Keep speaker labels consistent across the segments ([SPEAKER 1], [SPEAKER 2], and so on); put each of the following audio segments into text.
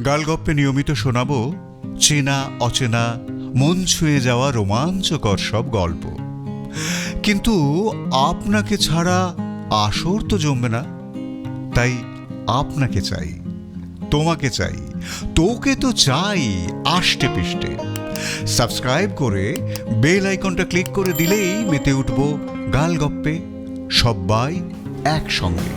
[SPEAKER 1] গালগপ্পে নিয়মিত শোনাবো চেনা অচেনা মন ছুঁয়ে যাওয়া রোমাঞ্চকর সব গল্প। কিন্তু আপনাকে ছাড়া আসর তো জমবে না, তাই আপনাকে চাই, তোমাকে চাই, তোকে তো চাই আষ্টে পিষ্টে। সাবস্ক্রাইব করে বেল আইকনটা ক্লিক করে দিলেই মেতে উঠবো গালগপ্পে, সবাই একসঙ্গে।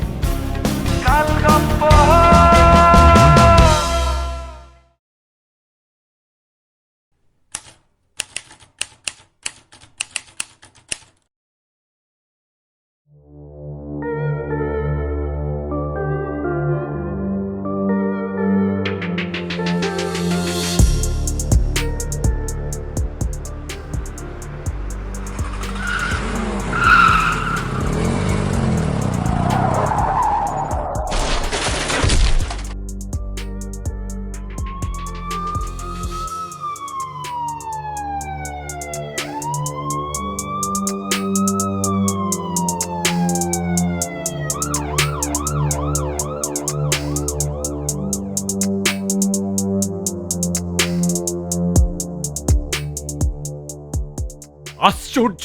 [SPEAKER 2] আশ্চর্য,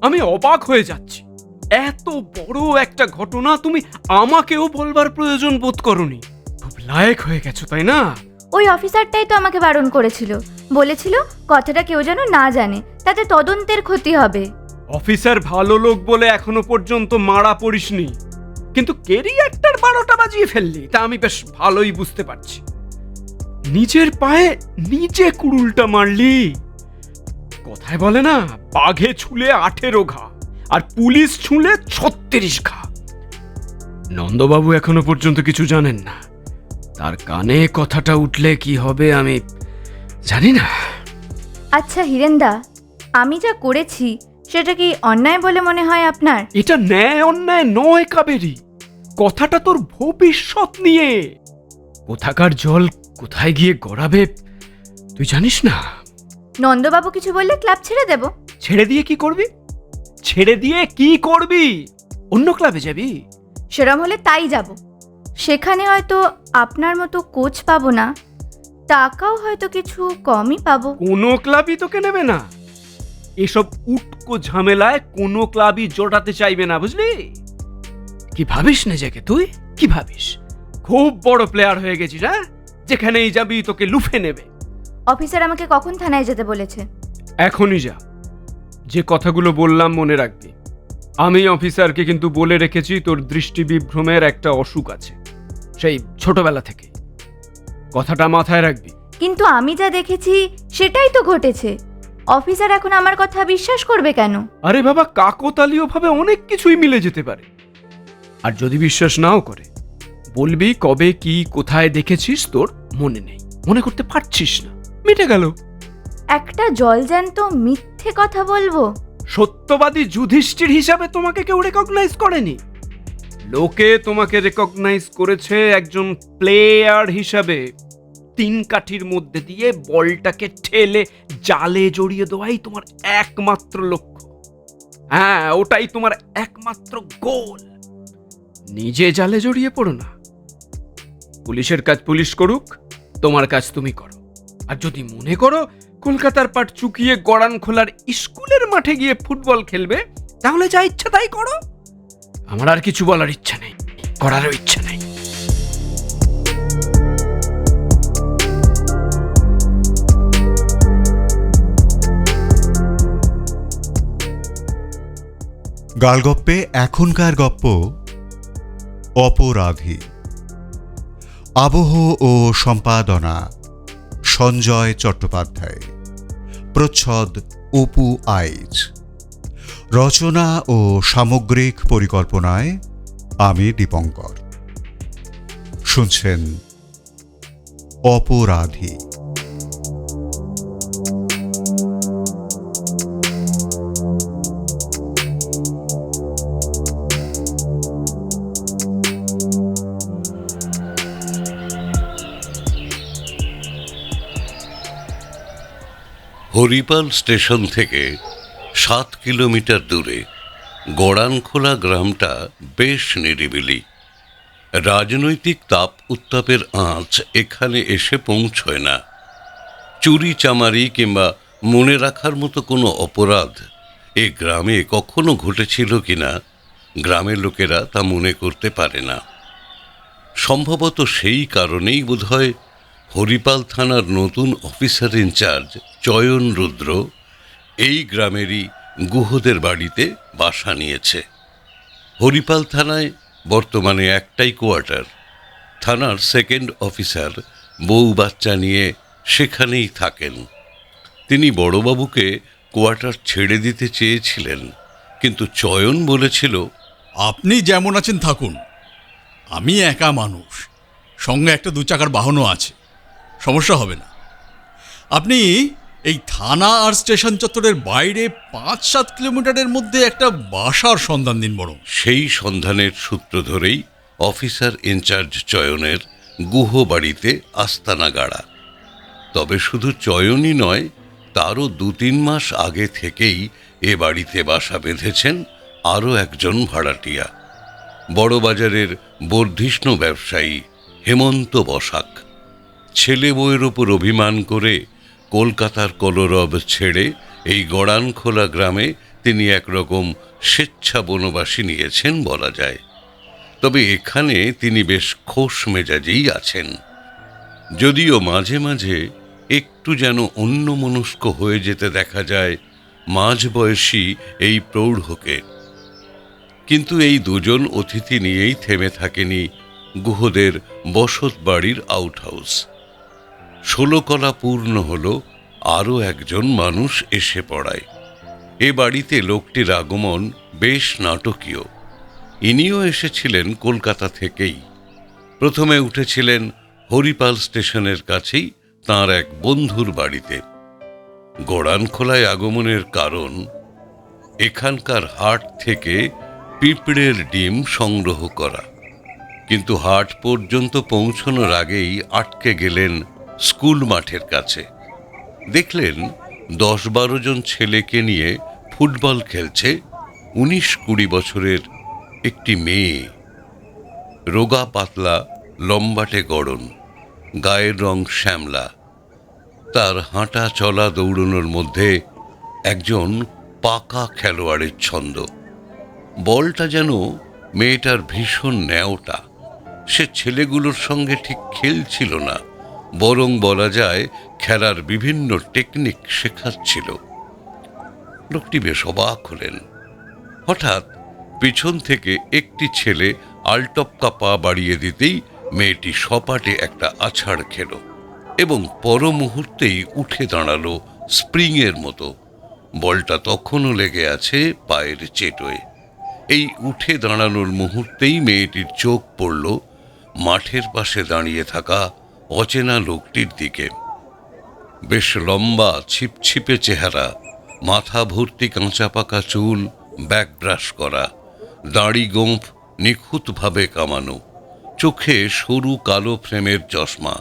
[SPEAKER 2] আমি অবাক হয়ে যাচ্ছি। এত বড় একটা ঘটনা তুমি আমাকেও বলবার প্রয়োজন বোধ করনি। খুব লায়েক হয়ে গেছো, তাই না?
[SPEAKER 3] ওই অফিসারটাই তো আমাকে বারণ করেছিল, বলেছিল কথাটা কেউ যেন না জানে, তাতে তদন্তের ক্ষতি হবে।
[SPEAKER 2] অফিসার ভালো লোক বলে এখনো পর্যন্ত মারা পড়িসনি, কিন্তু ক্যারিয়ারটার 12টা বাজিয়ে ফেললি, তা আমি বেশ ভালোই বুঝতে পারছি। নিজের পায়ে নিজে কুড়ুলটা মারলি। কথায় বলে না, বাঘে ছুলে 18 ঘা আর পুলিশ ছুলে 36 ঘা। নন্দবাবু এখনো পর্যন্ত কিছু জানেন না, তার কানে কথাটা উঠলে কি হবে আমি জানি না।
[SPEAKER 3] আচ্ছা হিরেনদা, আমি যা করেছি সেটা কি অন্যায় বলে মনে হয় আপনার?
[SPEAKER 2] এটা ন্যায় অন্যায় নয় কাবেরী, কথাটা তোর ভবিষ্যৎ নিয়ে। কোথাকার জল কোথায় গিয়ে গড়াবে তুই জানিস না।
[SPEAKER 3] নন্দবাবু কিছু বললে ক্লাব ছেড়ে দেব?
[SPEAKER 2] ছেড়ে দিয়ে কি করবি? ছেড়ে দিয়ে কি করবি? অন্য ক্লাবে যাবি?
[SPEAKER 3] সেরম হলে তাই যাব। সেখানে হয়তো আপনার মতো কোচ পাবো না, টাকাও হয়তো কিছু কমই পাবো।
[SPEAKER 2] কোনো ক্লাবই তোকে নেবে না। এসব উটকো ঝামেলায় কোনো ক্লাবই জোটাতে চাইবে না, বুঝলি? কি ভাবিস নিজেকে তুই? কি ভাবিস খুব বড় প্লেয়ার হয়ে গেছিস? হ্যাঁ, যেখানেই যাবি তোকে লুফে নেবে।
[SPEAKER 3] অফিসার আমাকে কখন থানায় যেতে বলেছে?
[SPEAKER 2] এখনই যা। যে কথাগুলো বললাম মনে রাখবি। আমি অফিসারকে কিন্তু বলে রেখেছি তোর দৃষ্টি বিভ্রমের একটা অসুখ আছে, সেই ছোটবেলা থেকে। কথাটা মাথায় রাখবি।
[SPEAKER 3] কিন্তু আমি যা দেখেছি সেটাই তো ঘটেছে। অফিসার এখন আমার কথা বিশ্বাস করবে কেন?
[SPEAKER 2] আরে বাবা, কাকতালীয় ভাবে অনেক কিছুই মিলে যেতে পারে। আর যদি বিশ্বাস নাও করে, বলবি কবে কি কোথায় দেখেছিস তোর মনে নেই, মনে করতে পারছিস না, মিটে গেল।
[SPEAKER 3] একটা জলজ্যান্ত মিথ্যে কথা বলবো?
[SPEAKER 2] সত্যবাদী যুধিষ্ঠির হিসাবে তোমাকে কেউ রেকগনাইজ করেনি। লোকে তোমাকে রেকগনাইজ করেছে একজন প্লেয়ার হিসাবে। 3 কাঠির মধ্যে দিয়ে বলটাকে ঠেলে জালে জড়িয়ে দেওয়াই তোমার একমাত্র লক্ষ্য। হ্যাঁ, ওটাই তোমার একমাত্র গোল। নিজে জালে জড়িয়ে পড়ো না। পুলিশের কাজ পুলিশ করুক, তোমার কাজ তুমি করো। আর যদি মনে করো কলকাতার পাট চুকিয়ে গড়ান খোলার স্কুলের মাঠে গিয়ে ফুটবল খেলবে, তাহলে যা ইচ্ছা তাই করো। আমার আর কিছু বলার ইচ্ছা নেই, করারও ইচ্ছা নেই।
[SPEAKER 1] গালগপ্পে এখনকার গপ্প অপরাধী। আবহ ও সম্পাদনা সঞ্জয় চট্টোপাধ্যায়। প্রচ্ছদ অপু আইচ। রচনা ও সামগ্রিক পরিকল্পনায় আমি দীপঙ্কর। শুনছেন অপরাধী।
[SPEAKER 4] হরিপাল স্টেশন থেকে 7 কিলোমিটার দূরে গড়ানখোলা গ্রামটা বেশ নিরিবিলি। রাজনৈতিক তাপ উত্তাপের আঁচ এখানে এসে পৌঁছয় না। চুরি চামারি কিংবা মনে রাখার মতো কোনো অপরাধ এ গ্রামে কখনো ঘটেছিল কিনা গ্রামের লোকেরা তা মনে করতে পারে না। সম্ভবত সেই কারণেই বোধহয় হরিপাল থানার নতুন অফিসার ইনচার্জ চয়ন রুদ্র এই গ্রামেরই গুহদের বাড়িতে বাসা নিয়েছে। হরিপাল থানায় বর্তমানে একটাই কোয়ার্টার। থানার সেকেন্ড অফিসার বউ বাচ্চা নিয়ে সেখানেই থাকেন। তিনি বড়বাবুকে কোয়ার্টার ছেড়ে দিতে চেয়েছিলেন, কিন্তু চয়ন বলেছিল,
[SPEAKER 5] আপনি যেমন আছেন থাকুন, আমি একা মানুষ, সঙ্গে একটা 2 চাকার বাহনও আছে, সমস্যা হবে না। আপনি এই থানা আর স্টেশন চত্বরের বাইরে 5-7 কিলোমিটারের মধ্যে একটা বাসার সন্ধান দিন বরং।
[SPEAKER 4] সেই সন্ধানের সূত্র ধরেই অফিসার ইনচার্জ চয়নের গুহ বাড়িতে আস্তানা গাড়া। তবে শুধু চয়নই নয়, তারও 2-3 মাস আগে থেকেই এ বাড়িতে বাসা বেঁধেছেন আরও একজন ভাড়াটিয়া, বড়বাজারের বর্ধিষ্ণু ব্যবসায়ী হেমন্ত বসাক। ছেলে বউয়ের ওপর অভিমান করে কলকাতার কলরব ছেড়ে এই গড়ানখোলা গ্রামে তিনি একরকম স্বেচ্ছা বনবাসী নিয়েছেন বলা যায়। তবে এখানে তিনি বেশ খোশ মেজাজেই আছেন, যদিও মাঝে মাঝে একটু যেন অন্যমনস্ক হয়ে যেতে দেখা যায় মাঝবয়সী এই প্রৌঢ়কে। কিন্তু এই 2জন অতিথি নিয়েই থেমে থাকেনি গুহদের বসত বাড়ির আউটহাউস। 16 কলা পূর্ণ হল আরও একজন মানুষ এসে পড়ায়। এ বাড়িতে লোকটির আগমন বেশ নাটকীয়। ইনিও এসেছিলেন কলকাতা থেকেই। প্রথমে উঠেছিলেন হরিপাল স্টেশনের কাছেই তাঁর এক বন্ধুর বাড়িতে। গড়ানখোলায় আগমনের কারণ, এখানকার হাট থেকে পিঁপড়ের ডিম সংগ্রহ করা। কিন্তু হাট পর্যন্ত পৌঁছানোর আগেই আটকে গেলেন স্কুল মাঠের কাছে। দেখলেন 10-12 জন ছেলেকে নিয়ে ফুটবল খেলছে 19-20 বছরের একটি মেয়ে। রোগা পাতলা, লম্বাটে গড়ন, গায়ের রং শ্যামলা। তার হাঁটা চলা দৌড়ানোর মধ্যে একজন পাকা খেলোয়াড়ের ছন্দ। বলটা যেন মেয়েটার ভীষণ ন্যাওটা। সে ছেলেগুলোর সঙ্গে ঠিক খেলছিল না, বরং বলা যায় খেলার বিভিন্ন টেকনিক শেখাচ্ছিল। লোকটি বেশ অবাক হলেন। হঠাৎ পিছন থেকে একটি ছেলে আলটপকা পা বাড়িয়ে দিতেই মেয়েটি সপাটে একটা আছাড় খেল এবং পর মুহূর্তেই উঠে দাঁড়ালো স্প্রিংয়ের মতো। বলটা তখনও লেগে আছে পায়ের চেটোয়। এই উঠে দাঁড়ানোর মুহূর্তেই মেয়েটির চোখ পড়ল মাঠের পাশে দাঁড়িয়ে থাকা অচেনা লোকটির দিকে। বেশ লম্বা, ছিপছিপে চেহারা, মাথা ভর্তি কাঁচা পাকা চুল ব্যাকব্রাশ করা, দাড়ি গোঁফ নিখুঁতভাবে কামানো, চোখে সরু কালো ফ্রেমের চশমা।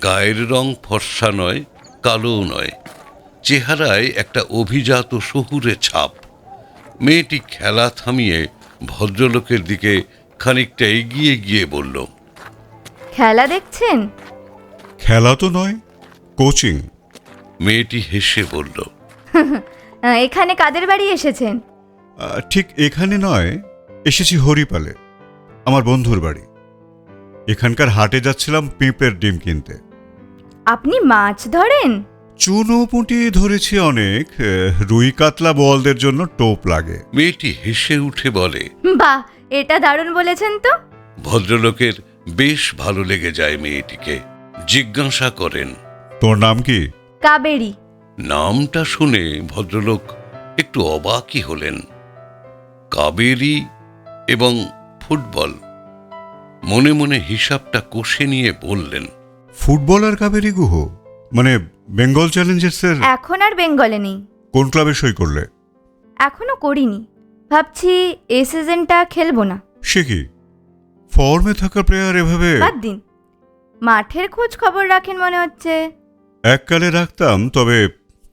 [SPEAKER 4] গায়ের রং ফর্সা নয়, কালোও নয়, চেহারায় একটা অভিজাত শহুরে ছাপ। মেয়েটি খেলা থামিয়ে ভদ্রলোকের দিকে খানিকটা এগিয়ে গিয়ে বলল,
[SPEAKER 3] খেলা দেখছেন?
[SPEAKER 1] খেলা তো নয়, কোচিং।
[SPEAKER 4] মেয়েটি হেসে বলল,
[SPEAKER 3] এখানে কাদের বাড়ি এসেছেন?
[SPEAKER 1] ঠিক এখানে নয়, এসেছি হরিপালে, আমার বন্ধুর বাড়ি। এখানকার হাটে যাচ্ছিলাম পিঁপড়ের ডিম কিনতে।
[SPEAKER 3] আপনি মাছ ধরেন?
[SPEAKER 1] চুনো পুঁটি ধরেছি অনেক, রুই কাতলা বোয়ালদের জন্য টোপ লাগে।
[SPEAKER 4] মেয়েটি হেসে উঠে বলে,
[SPEAKER 3] বাহ, এটা দারুণ বলেছেন তো।
[SPEAKER 4] ভদ্রলোকের বেশ ভালো লেগে যায় মেয়েটিকে। জিজ্ঞাসা করেন,
[SPEAKER 1] তোর নাম কি?
[SPEAKER 3] কাবেরী।
[SPEAKER 4] নামটা শুনে ভদ্রলোক একটু অবাকই হলেন। কাবেরী এবং ফুটবল। মনে মনে হিসাবটা কষে নিয়ে বললেন,
[SPEAKER 1] ফুটবলার কাবেরী গুহ, মানে বেঙ্গল চ্যালেঞ্জার্সের?
[SPEAKER 3] এখন আর বেঙ্গলে নেই।
[SPEAKER 1] কোন ক্লাবে সই করলে?
[SPEAKER 3] এখনো করিনি, ভাবছি এই সিজনটা খেলবো না।
[SPEAKER 1] সে কি, ফর্মে থাকা প্লেয়ার এভাবে?
[SPEAKER 3] বাদ দিন, মাঠের খোঁজ খবর রাখেন মনে হচ্ছে।
[SPEAKER 1] এককালে রাখতাম, তবে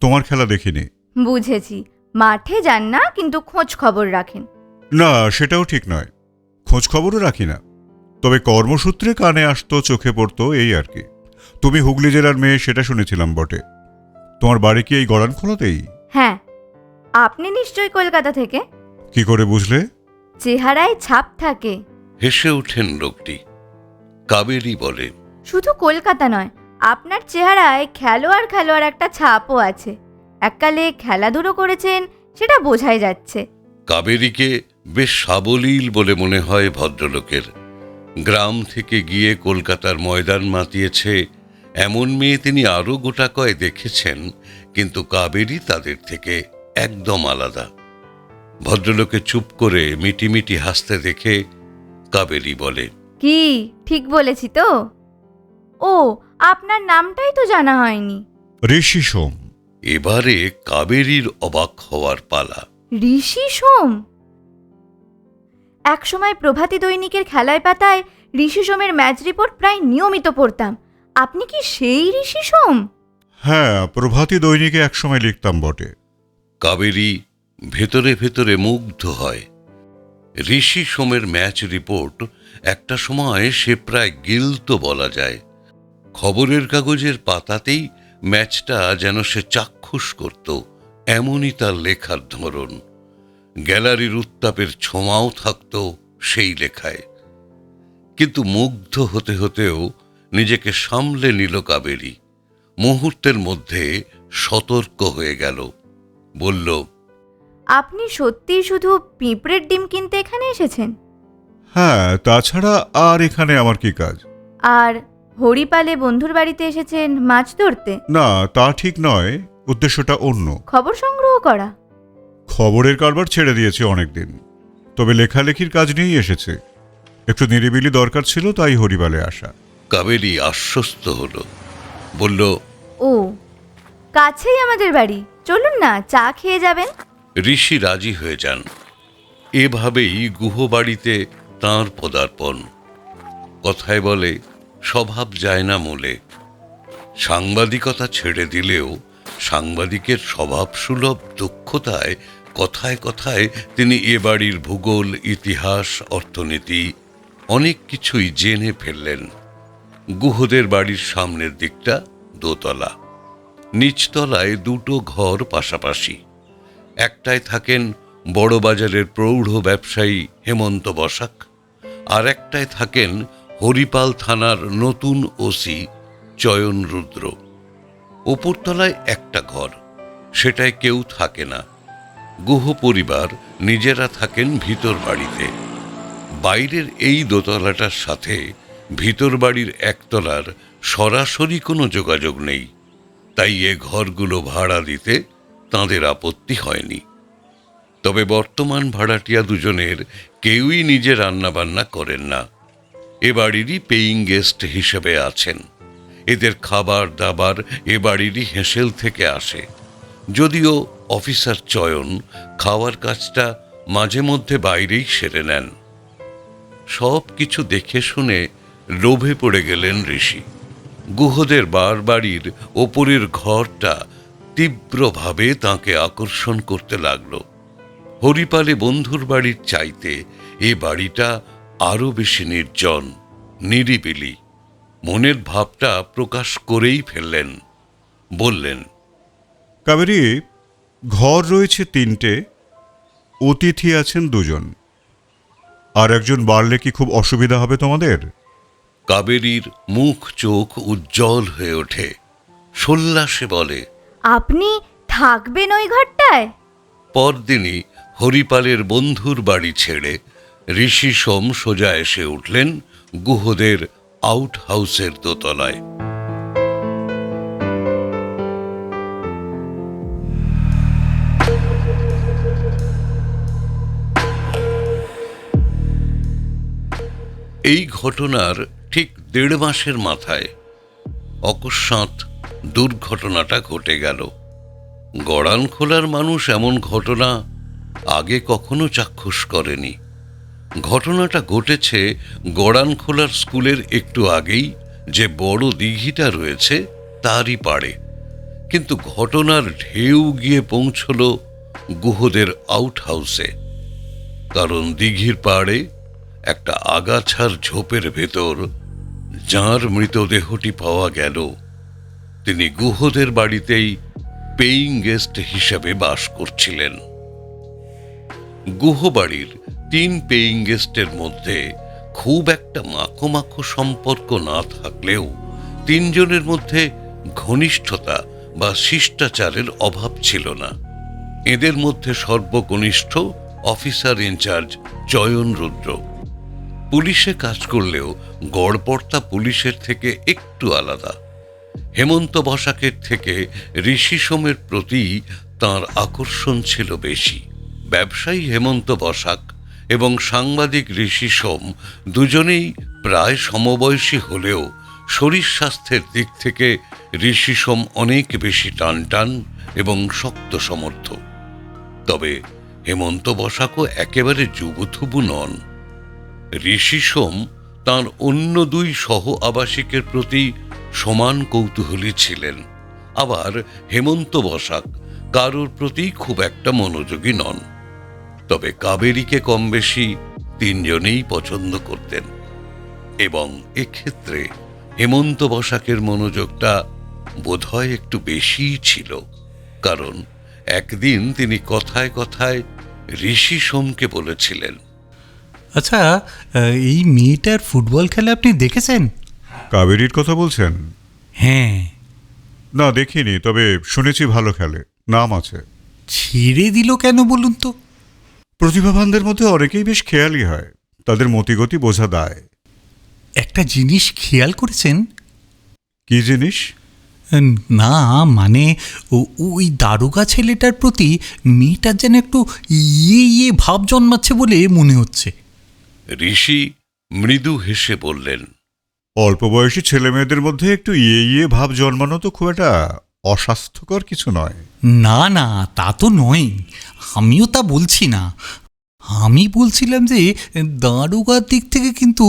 [SPEAKER 1] তোমার খেলা দেখিনি।
[SPEAKER 3] বুঝেছি, মাঠে যান না কিন্তু খোঁজ খবর রাখেন।
[SPEAKER 1] না, সেটাও ঠিক নয়, খোঁজ খবরও রাখি না। তবে কর্মসূত্রে কানে আসতো, চোখে পড়তো, এই আর কি। তুমি হুগলি জেলার মেয়ে সেটা শুনেছিলাম বটে। তোমার বাড়ি কি এই গড়ানখোলাতেই?
[SPEAKER 3] হ্যাঁ। আপনি নিশ্চয়ই কলকাতা থেকে?
[SPEAKER 1] কি করে বুঝলে?
[SPEAKER 3] চেহারায় ছাপ থাকে।
[SPEAKER 4] হেসে ওঠেন লোকটি। কাবেরী বলে,
[SPEAKER 3] শুধু কলকাতা নয়, আপনার চেহারায় খেলোয়াড় খেলোয়াড় একটা ছাপও আছে। এককালে খেলাধুলো করেছেন, সেটা বোঝাই যাচ্ছে।
[SPEAKER 4] কাবেরীকে বেশ সাবলীল বলে মনে হয় ভদ্রলোকের। গ্রাম থেকে গিয়ে কলকাতার ময়দান মাতিয়েছে এমন মেয়ে তিনি আরও গোটা কয় দেখেছেন, কিন্তু কাবেরী তাদের থেকে একদম আলাদা। ভদ্রলোকে চুপ করে মিটিমিটি হাসতে দেখে কাবেরী বলে,
[SPEAKER 3] কি ঠিক বলেছি তো? ও, আপনার নামটাই তো জানা হয়নি।
[SPEAKER 1] ঋষি সোম।
[SPEAKER 4] এবারে কাবেরীর অবাক হওয়ার পালা।
[SPEAKER 3] ঋষি সোম? একসময় প্রভাতী দৈনিকের খেলায় পাতায় ঋষি সোমের ম্যাচ রিপোর্ট প্রায় নিয়মিত পড়তাম। আপনি কি সেই ঋষি সোম?
[SPEAKER 1] হ্যাঁ, প্রভাতী দৈনিকে একসময় লিখতাম বটে।
[SPEAKER 4] কাবেরী ভেতরে ভেতরে মুগ্ধ হয়। ঋষি সোমের ম্যাচ রিপোর্ট একটা সময় সে প্রায় গিলতো বলা যায়। খবরের কাগজের পাতাতেই ম্যাচটা যেন সে চাক্ষুষ করত, এমনই তার লেখার ধরন। গ্যালারির উত্তাপের ছোঁয়াও থাকত সেই লেখায়। কিন্তু মুগ্ধ হতে হতেও নিজেকে সামলে নিল কাবেরী। মুহূর্তের মধ্যে সতর্ক হয়ে গেল। বলল,
[SPEAKER 3] আপনি সত্যিই শুধু পিঁপড়ের ডিম কিনতে এখানে এসেছেন?
[SPEAKER 1] হ্যাঁ, তাছাড়া আর এখানে আমার কি কাজ?
[SPEAKER 3] আর হরিপালে বন্ধুর বাড়িতে এসেছেন মাছ ধরতে?
[SPEAKER 1] না, তা ঠিক নয়, উদ্দেশ্যটা অন্য।
[SPEAKER 3] খবর সংগ্রহ করা?
[SPEAKER 1] খবরের কারবার ছেড়ে দিয়েছে অনেকদিন, তবে লেখালেখির কাজ নিয়েই এসেছে। একটু নিরিবিলি দরকার ছিল, তাই হরিপালে আসা।
[SPEAKER 4] কাবেরী আশ্বস্ত হল। বলল,
[SPEAKER 3] ও, কাছেই আমাদের বাড়ি, চলুন না, চা খেয়ে যাবেন।
[SPEAKER 4] ঋষি রাজি হয়ে যান। এভাবেই গুহবাড়িতে তাঁর পদার্পণ। কথায় বলে, স্বভাব যায় না মূলে। সাংবাদিকতা ছেড়ে দিলেও সাংবাদিকের স্বভাবসুলভ দক্ষতায় কথায় কথায় তিনি এ বাড়ির ভূগোল, ইতিহাস, অর্থনীতি অনেক কিছুই জেনে ফেললেন। গুহদের বাড়ির সামনের দিকটা দোতলা। নিচতলায় দুটো ঘর পাশাপাশি। একটায় থাকেন বড়বাজারের প্রৌঢ় ব্যবসায়ী হেমন্ত বসাক, আর একটায় থাকেন হরিপাল থানার নতুন ওসি চয়ন রুদ্র। ওপরতলায় একটা ঘর, সেটায় কেউ থাকে না। গুহ পরিবার নিজেরা থাকেন ভিতর বাড়িতে। বাইরের এই দোতলাটার সাথে ভিতর বাড়ির একতলার সরাসরি কোনো যোগাযোগ নেই, তাই এ ঘরগুলো ভাড়া দিতে তাঁদের আপত্তি হয়নি। তবে বর্তমান ভাড়াটিয়া দুজনের কেউই নিজে রান্নাবান্না করেন না, এ বাড়িরই পেইং গেস্ট হিসেবে আছেন। এদের খাবার দাবার এ বাড়িরই হেঁসেল থেকে আসে। যদিও অফিসার চয়ন খাওয়ার কাজটা মাঝে মধ্যে বাইরেই সেরে নেন। সব কিছু দেখে শুনে লোভে পড়ে গেলেন ঋষি। গুহদের বাড়ির ওপরের ঘরটা তীব্রভাবে তাঁকে আকর্ষণ করতে লাগল। হরিপালে বন্ধুর বাড়ির চাইতে এ বাড়িটা আরো বেশি নির্জন, নিরিবিলি। মনের ভাবটা প্রকাশ করেই ফেললেন। বললেন,
[SPEAKER 1] কাবেরী, ঘর রয়েছে 3টে, অতিথি আছেন 2জন। আর একজন বাড়লে কি খুব অসুবিধা হবে তোমাদের?
[SPEAKER 4] কাবেরীর মুখ চোখ উজ্জ্বল হয়ে ওঠে। সোল্লাসে বলে,
[SPEAKER 3] আপনি থাকবেন ওই ঘরটায়?
[SPEAKER 4] পরদিনই হরিপালের বন্ধুর বাড়ি ছেড়ে ঋষি সোম সোজা এসে উঠলেন গুহদের আউট হাউসের দোতলায়। এই ঘটনার ঠিক 1.5 মাসের মাথায় অকস্মাৎ দুর্ঘটনাটা ঘটে গেল। গড়ানখোলার মানুষ এমন ঘটনা আগে কখনো চাক্ষুষ করেনি। ঘটনাটা ঘটেছে গড়ানখোলার স্কুলের একটু আগেই যে বড় দিঘিটা রয়েছে তারই পাড়ে। কিন্তু ঘটনার ঢেউ গিয়ে পৌঁছল গুহদের আউট হাউসে। কারণ দিঘির পাড়ে একটা আগাছার ঝোপের ভেতর যাঁর মৃতদেহটি পাওয়া গেল তিনি গুহদের বাড়িতেই পেইং গেস্ট হিসেবে বাস করছিলেন। গুহবাড়ির 3 পেইং গেস্টের মধ্যে খুব একটা মাখো মাখো সম্পর্ক না থাকলেও 3 জনের মধ্যে ঘনিষ্ঠতা বা শিষ্টাচারের অভাব ছিল না। এদের মধ্যে সর্বকনিষ্ঠ অফিসার ইনচার্জ চয়ন রুদ্র। পুলিশে কাজ করলেও গড়পড়তা পুলিশের থেকে একটু আলাদা। হেমন্ত বসাকের থেকে ঋষি সোমের প্রতি তাঁর আকর্ষণ ছিল বেশি। ব্যবসায়ী হেমন্ত বসাক এবং সাংবাদিক ঋষি সোম দুজনেই প্রায় সমবয়সী হলেও শরীর স্বাস্থ্যের দিক থেকে ঋষি সোম অনেক বেশি টানটান এবং শক্ত সমর্থ। তবে হেমন্ত বসাকও একেবারে যুবথুবু নন। ঋষি সোম তাঁর অন্য 2 সহ আবাসিকের প্রতি সমান কৌতূহলী ছিলেন। আবার হেমন্ত বসাক কারোর প্রতি খুব একটা মনোযোগী নন। তবে কাবেরীকে কম বেশি 3 জনেই পছন্দ করতেন এবং এক্ষেত্রে হেমন্ত বসাকের মনোযোগটা বোধহয় একটু বেশিই ছিল। কারণ একদিন তিনি কথায় কথায় ঋষি সোমকে বলেছিলেন,
[SPEAKER 6] আচ্ছা, এই মেয়েটার ফুটবল খেলা আপনি দেখেছেন?
[SPEAKER 1] কাবেরীর কথা বলছেন?
[SPEAKER 6] হ্যাঁ।
[SPEAKER 1] না, দেখিনি, তবে শুনেছি ভালো খেলে, নাম আছে।
[SPEAKER 6] ছেড়ে দিল কেন বলুন তো?
[SPEAKER 1] প্রতিভাবানদের মধ্যে অনেকেই বেশ খেয়ালি হয়, তাদের মতিগতি বোঝা দায়।
[SPEAKER 6] একটা জিনিস খেয়াল করেছেন?
[SPEAKER 1] কি জিনিস?
[SPEAKER 6] না মানে ওই দারোগা ছেলেটার প্রতি মেয়েটার যেন একটু ইয়ে ভাব জন্মাচ্ছে বলে মনে হচ্ছে।
[SPEAKER 4] ঋষি মৃদু হেসে বললেন,
[SPEAKER 1] অল্প বয়সী ছেলে মেয়েদের মধ্যে একটু ইয়ে ভাব জন্মানো তো খুব একটা অস্বাস্থ্যকর কিছু নয়।
[SPEAKER 6] না না, তা তো নয়, আমিও তা বলছি না। আমি বলছিলাম যে দারোগার দিক থেকে কিন্তু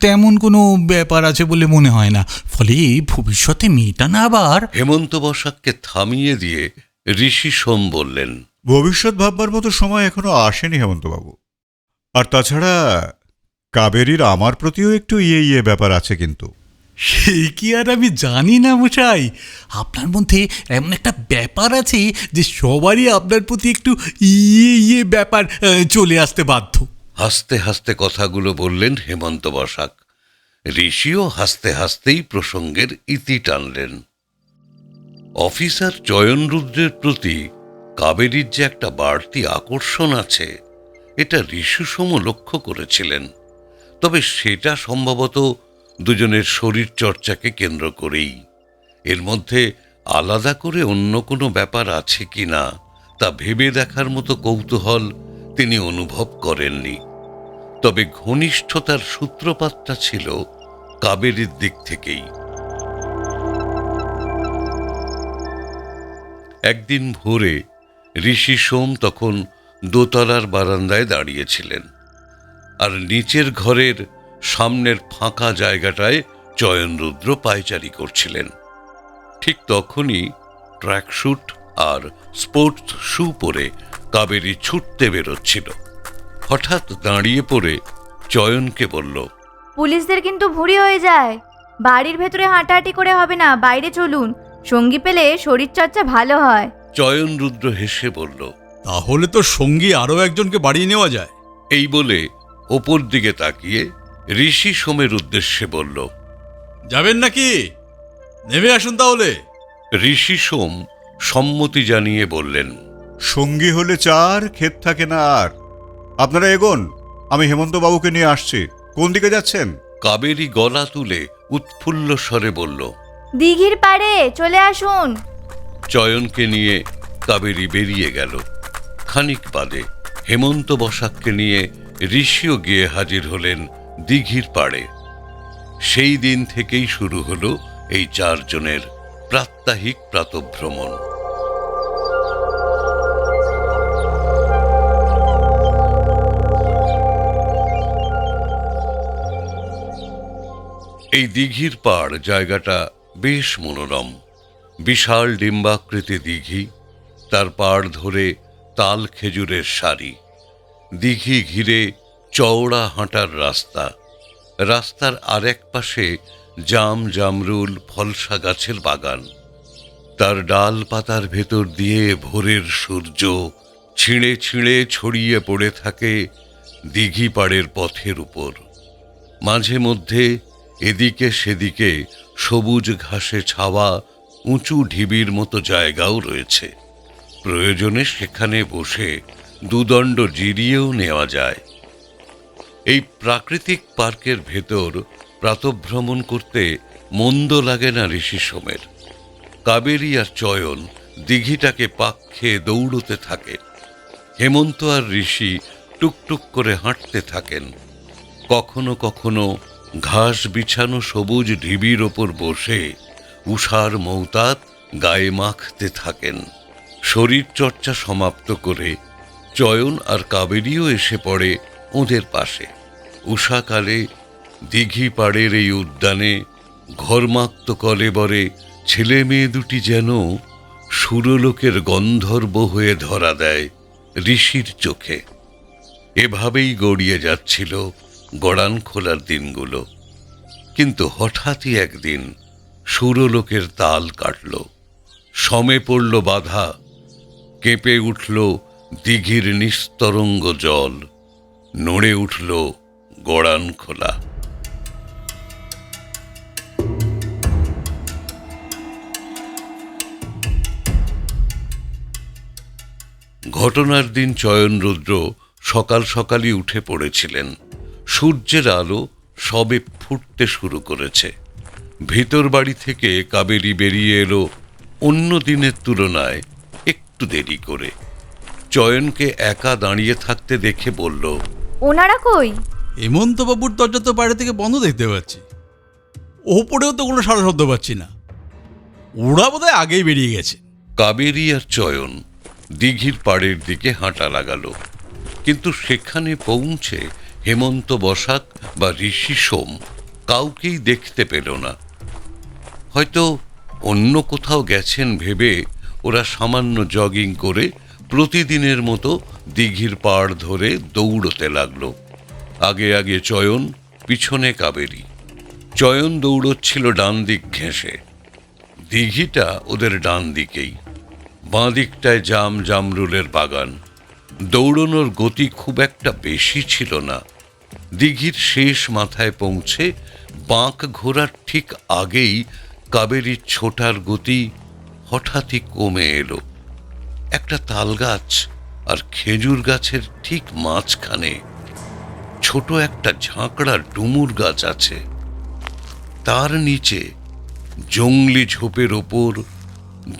[SPEAKER 6] তেমন কোনো ব্যাপার আছে বলে মনে হয় না। ফলে ভবিষ্যতে মেয়েটা না আবার।
[SPEAKER 4] হেমন্ত বসাককে থামিয়ে দিয়ে ঋষি সোম বললেন,
[SPEAKER 1] ভবিষ্যৎ ভাববার মতো সময় এখনো আসেনি হেমন্তবাবু। আর তাছাড়া কাবেরীর আমার প্রতিও একটু ইয়ে ব্যাপার আছে কিন্তু।
[SPEAKER 6] সে কি আর আমি জানি না মশাই, আপনার মধ্যে এমন একটা ব্যাপার আছে যে সবারই আপনার প্রতি একটু ইয়ে ব্যাপার চলে আসতে বাধ্য।
[SPEAKER 4] হাসতে হাসতে কথাগুলো বললেন হেমন্ত বসাক। ঋষিও হাসতে হাসতেই প্রসঙ্গের ইতি টানলেন। অফিসার চয়ন রুদ্রের প্রতি কাবেরীর যে একটা বাড়তি আকর্ষণ আছে এটা ঋষি সোম লক্ষ্য করেছিলেন। তবে সেটা সম্ভবত দুজনের শরীর চর্চাকে কেন্দ্র করেই। এর মধ্যে আলাদা করে অন্য কোনো ব্যাপার আছে কি না তা ভেবে দেখার মতো কৌতূহল তিনি অনুভব করেননি। তবে ঘনিষ্ঠতার সূত্রপাতটা ছিল কাবেরীর দিক থেকেই। একদিন ভোরে ঋষি সোম তখন দোতলার বারান্দায় দাঁড়িয়েছিলেন, আর নিচের ঘরের সামনের ফাঁকা জায়গাটায় চয়নরুদ্র পায়চারি করছিলেন। ঠিক তখনই ট্র্যাকস্যুট আর স্পোর্টস শু পরে কাবেরী ছুটতে বেরোচ্ছিল। হঠাৎ দাঁড়িয়ে পড়ে চয়নকে বলল,
[SPEAKER 3] পুলিশদের কিন্তু ভুঁড়ি হয়ে যায়। বাড়ির ভেতরে হাঁটাহাঁটি করে হবে না, বাইরে চলুন। সঙ্গী পেলে শরীরচর্চা ভালো হয়।
[SPEAKER 4] চয়নরুদ্র হেসে বলল,
[SPEAKER 5] তাহলে তো সঙ্গী আরও একজনকে বাড়িয়ে নেওয়া যায়।
[SPEAKER 4] এই বলে ওপর দিকে তাকিয়ে ঋষি সোমের উদ্দেশ্যে বলল,
[SPEAKER 5] যাবেন নাকি? নেমে আসুন তাহলে।
[SPEAKER 1] ঋষি সোম সম্মতি জানিয়ে বললেন, সঙ্গী হলে 4 ক্ষেত থাকে না আর। আপনারা এগোন, আমি হেমন্তবাবুকে নিয়ে আসছি। কোন দিকে যাচ্ছেন?
[SPEAKER 4] কাবেরী গলা তুলে উৎফুল্ল স্বরে বলল,
[SPEAKER 3] দিঘির পাড়ে চলে আসুন।
[SPEAKER 4] চয়নকে নিয়ে কাবেরী বেরিয়ে গেল। খানিক বাদে হেমন্ত বসাককে নিয়ে ঋষিও গিয়ে হাজির হলেন দিঘির পাড়ে। সেই দিন থেকেই শুরু হলো এই 4 জনের প্রাত্যহিক প্রাতঃভ্রমণ। এই দিঘির পাড় জায়গাটা বেশ মনোরম। বিশাল ডিম্বাকৃতি দিঘি, তার পাড় ধরে তাল খেজুরের সারি। দিঘি ঘিরে চওড়া হাঁটার রাস্তা, রাস্তার আরেক পাশে জামরুল ফলসা গাছের বাগান। তার ডাল পাতার ভেতর দিয়ে ভোরের সূর্য ছিঁড়ে ছিঁড়ে ছড়িয়ে পড়ে থাকে দিঘি পাড়ের পথের উপর। মাঝে মধ্যে এদিকে সেদিকে সবুজ ঘাসে ছাওয়া উঁচু ঢিবির মতো জায়গাও রয়েছে। প্রয়োজনে সেখানে বসে দুদণ্ড জিরিয়েও নেওয়া যায়। এই প্রাকৃতিক পার্কের ভেতর প্রাতঃভ্রমণ করতে মন্দ লাগে না ঋষি সোমের। কাবেরী আর চয়ন দিঘিটাকে পাক খেয়ে দৌড়তে থাকে। হেমন্ত আর ঋষি টুকটুক করে হাঁটতে থাকেন। কখনো কখনো ঘাস বিছানো সবুজ ঢিবির ওপর বসে উষার মৌতাত গায়ে মাখতে থাকেন। শরীর চর্চা সমাপ্ত করে চয়ন আর কাবেরীও এসে পড়ে ওদের পাশে। উষাকালে দিঘি পাড়ের এই উদ্যানে ঘর্মাক্ত কলেবরে ছেলে মেয়ে দুটি যেন সুরলোকের গন্ধর্ব হয়ে ধরা দেয় ঋষির চোখে। এভাবেই গড়িয়ে যাচ্ছিল গড়ান খোলার দিনগুলো। কিন্তু হঠাৎই একদিন সুরলোকের তাল কাটল, সমে পড়ল বাধা, কেঁপে উঠল দিঘির নিস্তরঙ্গ জল, নড়ে উঠল গড়ান খোলা। ঘটনার দিন চয়ন রুদ্র সকাল সকালই উঠে পড়েছিলেন। সূর্যের আলো সবে ফুটতে শুরু করেছে। ভিতর বাড়ি থেকে কাবেরী বেরিয়ে এলো অন্য দিনের তুলনায় একটু দেরি করে। চয়নকে একা দাঁড়িয়ে থাকতে দেখে বলল,
[SPEAKER 3] ওনারা কই?
[SPEAKER 5] হেমন্তবাবুর দরজা তো বাইরে থেকে বন্ধ দেখতে পাচ্ছি, ওপরেও তো কোনো সারা শব্দ পাচ্ছি না। ওরা বোধহয় আগেই বেরিয়ে গেছে।
[SPEAKER 4] কাবেরী আর চয়ন দিঘির পাড়ের দিকে হাঁটা লাগালো। কিন্তু সেখানে পৌঁছে হেমন্ত বসাক বা ঋষি সোম কাউকেই দেখতে পেল না। হয়তো অন্য কোথাও গেছেন ভেবে ওরা সামান্য জগিং করে প্রতিদিনের মতো দিঘির পাড় ধরে দৌড়তে লাগলো। আগে আগে চয়ন, পিছনে কাবেরী। চয়ন দৌড়চ্ছিল ডান দিক ঘেঁষে। দিঘিটা ওদের ডান দিকেই, বাঁ দিকটায় জামরুলের বাগান। দৌড়নোর গতি খুব একটা বেশি ছিল না। দিঘির শেষ মাথায় পৌঁছে বাঁক ঘোরার ঠিক আগেই কাবেরীর ছোটার গতি হঠাৎই কমে এলো। একটা তাল গাছ আর খেজুর গাছের ঠিক মাঝখানে ছোট একটা ঝাঁকড়া ডুমুর গাছ আছে। তার নিচে জংলি ঝোপের ওপর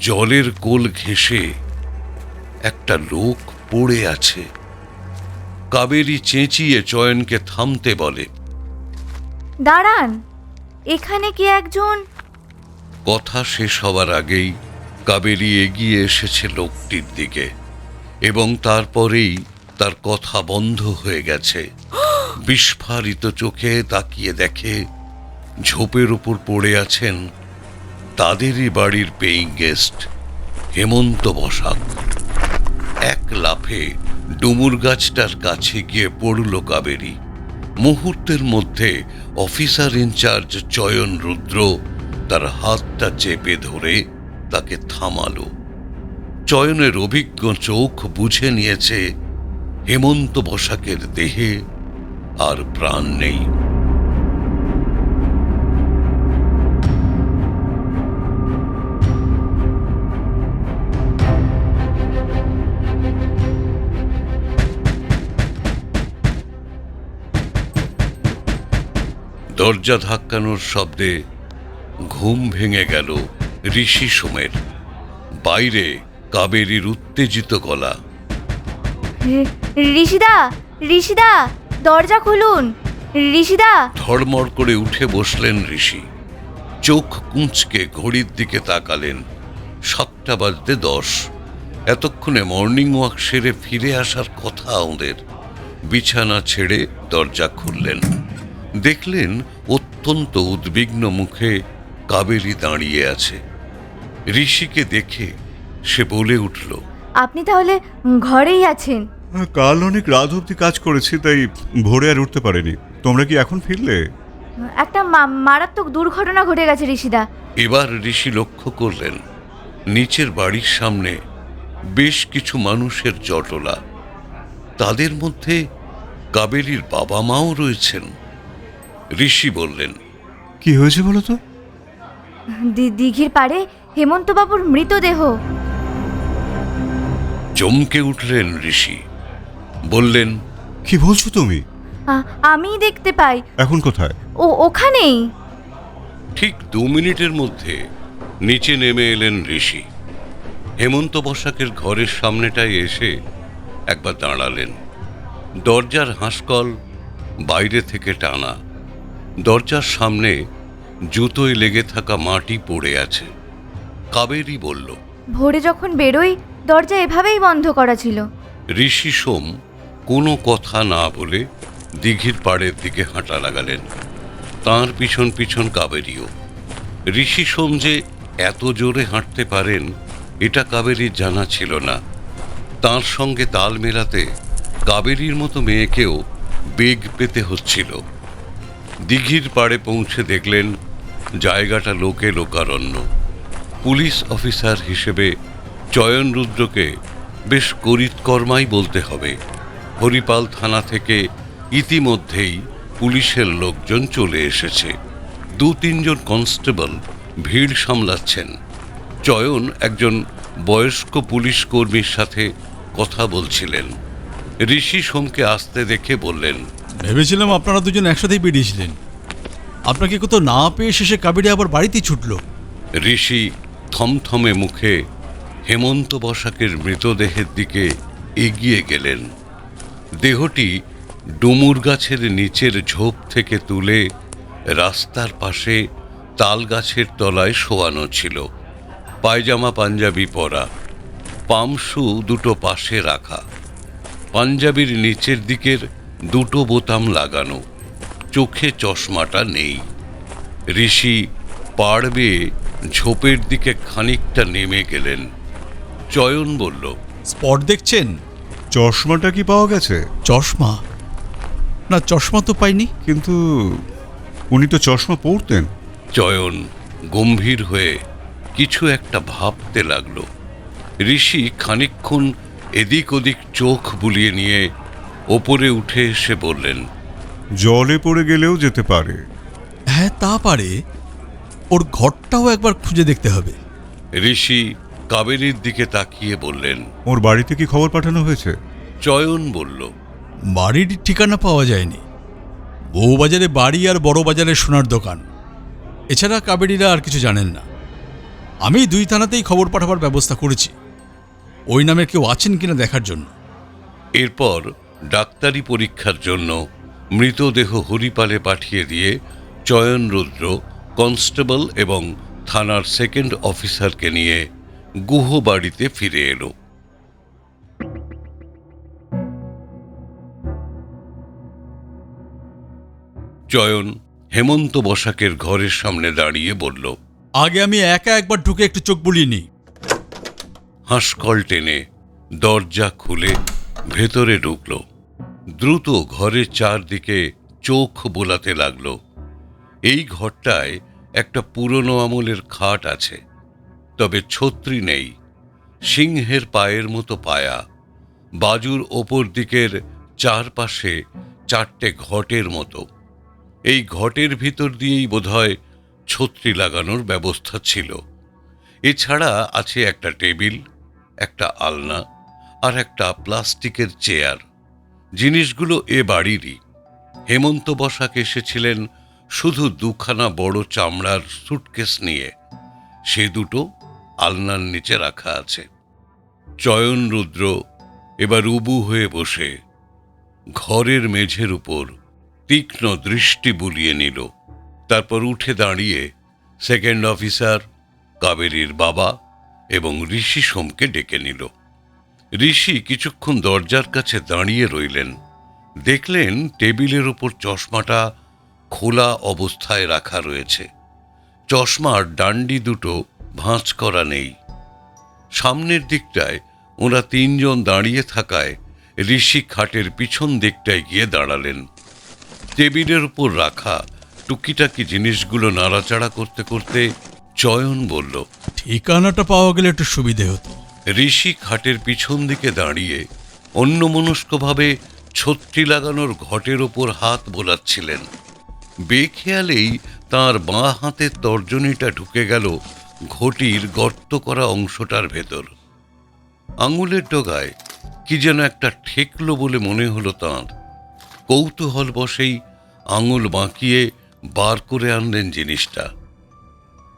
[SPEAKER 4] জলের কোল ঘেঁষে একটা লোক পড়ে আছে। কাবেরী চেঁচিয়ে চয়নকে থামতে বলে।
[SPEAKER 3] দাঁড়ান, এখানে কি একজন?
[SPEAKER 4] কথা শেষ হওয়ার আগেই কাবেরী এগিয়ে এসেছে লোকটির দিকে এবং তারপরেই তার কথা বন্ধ হয়ে গেছে। বিস্ফারিত চোখে তাকিয়ে দেখে ঝোপের উপর পড়ে আছেন তাদেরই বাড়ির পেইং গেস্ট হেমন্ত বসাক। এক লাফে ডুমুর গাছটার কাছে গিয়ে পড়ল কাবেরী। মুহূর্তের মধ্যে অফিসার ইনচার্জ চয়ন রুদ্র তার হাতটা চেপে ধরে তাকে থামালো। চয়নের অভিজ্ঞ চোখ বুঝে নিয়েছে হেমন্ত বসাকের দেহে আর প্রাণ নেই। দরজা ধাক্কানোর শব্দে ঘুম ভেঙে গেল ঋষি সোমের। বাইরে কাবেরীর উত্তেজিত গলা।
[SPEAKER 3] ঋষিদা, ঋষিদা, দরজা খুলুন, ঋষিদা।
[SPEAKER 4] ধড়মড় করে উঠে বসলেন ঋষি। চোখ কুঁচকে ঘড়ির দিকে তাকালেন। 7:10। এতক্ষণে মর্নিং ওয়াক সেরে ফিরে আসার কথা ওদের। বিছানা ছেড়ে দরজা খুললেন। দেখলেন অত্যন্ত উদ্বিগ্ন মুখে কাবেরী দাঁড়িয়ে আছে। ঋষিকে দেখে সে বলে উঠল,
[SPEAKER 3] আপনি তাহলে ঘরেই আছেন?
[SPEAKER 1] কাল অনেক রাত অবধি কাজ করেছি, তাই ভোরে আর উঠতে পারিনি। তোমরা কি এখন ফিরলে?
[SPEAKER 3] একটা মারাত্মক দুর্ঘটনা ঘটে গেছে ঋষিদা।
[SPEAKER 4] এবার ঋষি লক্ষ্য করলেন নিচের বাড়ির সামনে বেশ কিছু মানুষের জটলা। তাদের মধ্যে কাবেরীর বাবা মাও রয়েছেন। ঋষি বললেন,
[SPEAKER 1] কি হয়েছে বলো তো?
[SPEAKER 3] দিঘির পাড়ে হেমন্তবাবুর মৃতদেহ।
[SPEAKER 4] চমকে উঠলেন ঋষি। বললেন,
[SPEAKER 1] কি বলছো তুমি?
[SPEAKER 3] আমি দেখতে পাই।
[SPEAKER 1] এখন কোথায়?
[SPEAKER 3] ওখানেই।
[SPEAKER 4] ঠিক 2 মিনিটের মধ্যে নিচে নেমে এলেন ঋষি। হেমন্ত বসাকের ঘরের সামনেটায় এসে একবার দাঁড়ালেন। দরজার হাঁসকল বাইরে থেকে টানা। দরজার সামনে জুতোয় লেগে থাকা মাটি পড়ে আছে। কাবেরী বলল,
[SPEAKER 3] ভোরে যখন বেরোই দরজা এভাবেই বন্ধ করা ছিল।
[SPEAKER 4] ঋষি সোম কোনো কথা না বলে দিঘির পাড়ের দিকে হাঁটা লাগালেন। তাঁর পিছন পিছন কাবেরীও। ঋষি সোম যে এত জোরে হাঁটতে পারেন এটা কাবেরীর জানা ছিল না। তাঁর সঙ্গে তাল মেলাতে কাবেরীর মতো মেয়েকেও বেগ পেতে হচ্ছিল। দিঘির পাড়ে পৌঁছে দেখলেন জায়গাটা লোকে লোকারণ্য। পুলিশ অফিসার হিসেবে চয়ন রুদ্রকে বেশ করিতকর্মাই বলতে হবে। হরিপাল থানা থেকে ইতিমধ্যেই পুলিশের লোকজন চলে এসেছে। 2-3 জন কনস্টেবল ভিড় সামলাচ্ছেন। চয়ন একজন বয়স্ক পুলিশ কর্মীর সাথে কথা বলছিলেন। ঋষি সোমকে আসতে দেখে বললেন,
[SPEAKER 5] ভেবেছিলাম আপনারা দুজন একসাথেই বেরিয়েছিলেন। আপনাকে কোথাও না পেয়ে শেষে কাবেরী আবার বাড়িতেই ছুটল।
[SPEAKER 4] ঋষি থমথমে মুখে হেমন্ত বসাকের মৃতদেহের দিকে এগিয়ে গেলেন। দেহটি ডুমুর গাছের নিচের ঝোপ থেকে তুলে রাস্তার পাশে তাল গাছের তলায় শোয়ানো ছিল। পায়জামা পাঞ্জাবি পরা, পামশু দুটো পাশে রাখা, পাঞ্জাবির নিচের দিকের দুটো বোতাম লাগানো, চোখে চশমাটা নেই। ঋষি পাড় বেয়ে ঝোপের দিকে খানিকটা নেমে গেলেন। চয়ন বলল,
[SPEAKER 5] স্পট দেখছেন?
[SPEAKER 1] চশমাটা কি পাওয়া গেছে?
[SPEAKER 5] চশমা? না, চশমা তো পাইনি।
[SPEAKER 1] কিন্তু উনি তো চশমা পরতেন।
[SPEAKER 4] চয়ন গম্ভীর হয়ে কিছু একটা ভাবতে লাগলো। ঋষি খানিকক্ষণ এদিক ওদিক চোখ বুলিয়ে নিয়ে ওপরে উঠে এসে বললেন,
[SPEAKER 1] জলে পড়ে গেলেও যেতে পারে।
[SPEAKER 5] হ্যাঁ, তা পারে। ওর ঘরটাও একবার খুঁজে দেখতে হবে।
[SPEAKER 4] ঋষি কাবেরীর দিকে তাকিয়ে বললেন,
[SPEAKER 1] ওর বাড়িতে কি খবর পাঠানো হয়েছে?
[SPEAKER 4] চয়ন বলল,
[SPEAKER 5] বাড়ির ঠিকানা পাওয়া যায়নি। বউবাজারে বাড়ি আর বড় বাজারে সোনার দোকান। এছাড়া কাবেরীরা আর কিছু জানেন না। আমি 2 থানাতেই খবর পাঠাবার ব্যবস্থা করেছি, ওই নামে কেউ আছেন কিনা দেখার জন্য।
[SPEAKER 4] এরপর ডাক্তারি পরীক্ষার জন্য মৃতদেহ হরিপালে পাঠিয়ে দিয়ে চয়ন রুদ্র কনস্টেবল এবং থানার 2nd অফিসারকে নিয়ে গুহ বাড়িতে ফিরে এলো। চয়ন হেমন্ত বসাকের ঘরের সামনে দাঁড়িয়ে বলল,
[SPEAKER 5] আগে আমি একা একবার ঢুকে একটু চোখ বুলিয়ে নিই।
[SPEAKER 4] হাঁসকল টেনে দরজা খুলে ভেতরে ঢুকল। দ্রুত ঘরের চারদিকে চোখ বোলাতে লাগলো। এই ঘরটায় একটা পুরনো আমলের খাট আছে, তবে ছত্রি নেই। সিংহের পায়ের মতো পায়া, বাজুর ওপর দিকের চারপাশে 4টে ঘটের মতো। এই ঘটের ভিতর দিয়েই বোধহয় ছত্রি লাগানোর ব্যবস্থা ছিল। এছাড়া আছে একটা টেবিল, একটা আলনা আর একটা প্লাস্টিকের চেয়ার। জিনিসগুলো এ বাড়িরই। হেমন্ত বসাক এসেছিলেন শুধু 2খানা বড় চামড়ার সুটকেস নিয়ে। সে দুটো আলনার নিচে রাখা আছে। চয়ন রুদ্র এবার উবু হয়ে বসে ঘরের মেঝের উপর তীক্ষ্ণ দৃষ্টি বুলিয়ে নিল। তারপর উঠে দাঁড়িয়ে 2nd অফিসার, কাবেরীর বাবা এবং ঋষি সোমকে ডেকে নিল। ঋষি কিছুক্ষণ দরজার কাছে দাঁড়িয়ে রইলেন। দেখলেন টেবিলের উপর চশমাটা খোলা অবস্থায় রাখা রয়েছে। চশমার ডান্ডি দুটো ভাঁজ করা নেই। সামনের দিকটায় ওরা 3 জন দাঁড়িয়ে থাকায় ঋষি খাটের পিছন দিকটায় গিয়ে দাঁড়ালেন। টেবিলের উপর রাখা টুকিটাকি জিনিসগুলো নাড়াচাড়া করতে করতে চয়ন বলল,
[SPEAKER 5] ঠিকানাটা পাওয়া গেলে একটু সুবিধে হতো।
[SPEAKER 4] ঋষি খাটের পিছন দিকে দাঁড়িয়ে অন্যমনস্কভাবে ছত্রি লাগানোর ঘটের ওপর হাত বোলাচ্ছিলেন। বেখেয়ালেই তাঁর বাঁ হাতের তর্জনীটা ঢুকে গেল ঘটির গর্ত করা অংশটার ভেতর। আঙুলের ডগায় কি যেন একটা ঠেকলো বলে মনে হলো তাঁর। কৌতূহল বশেই আঙুল বাঁকিয়ে বার করে আনলেন জিনিসটা।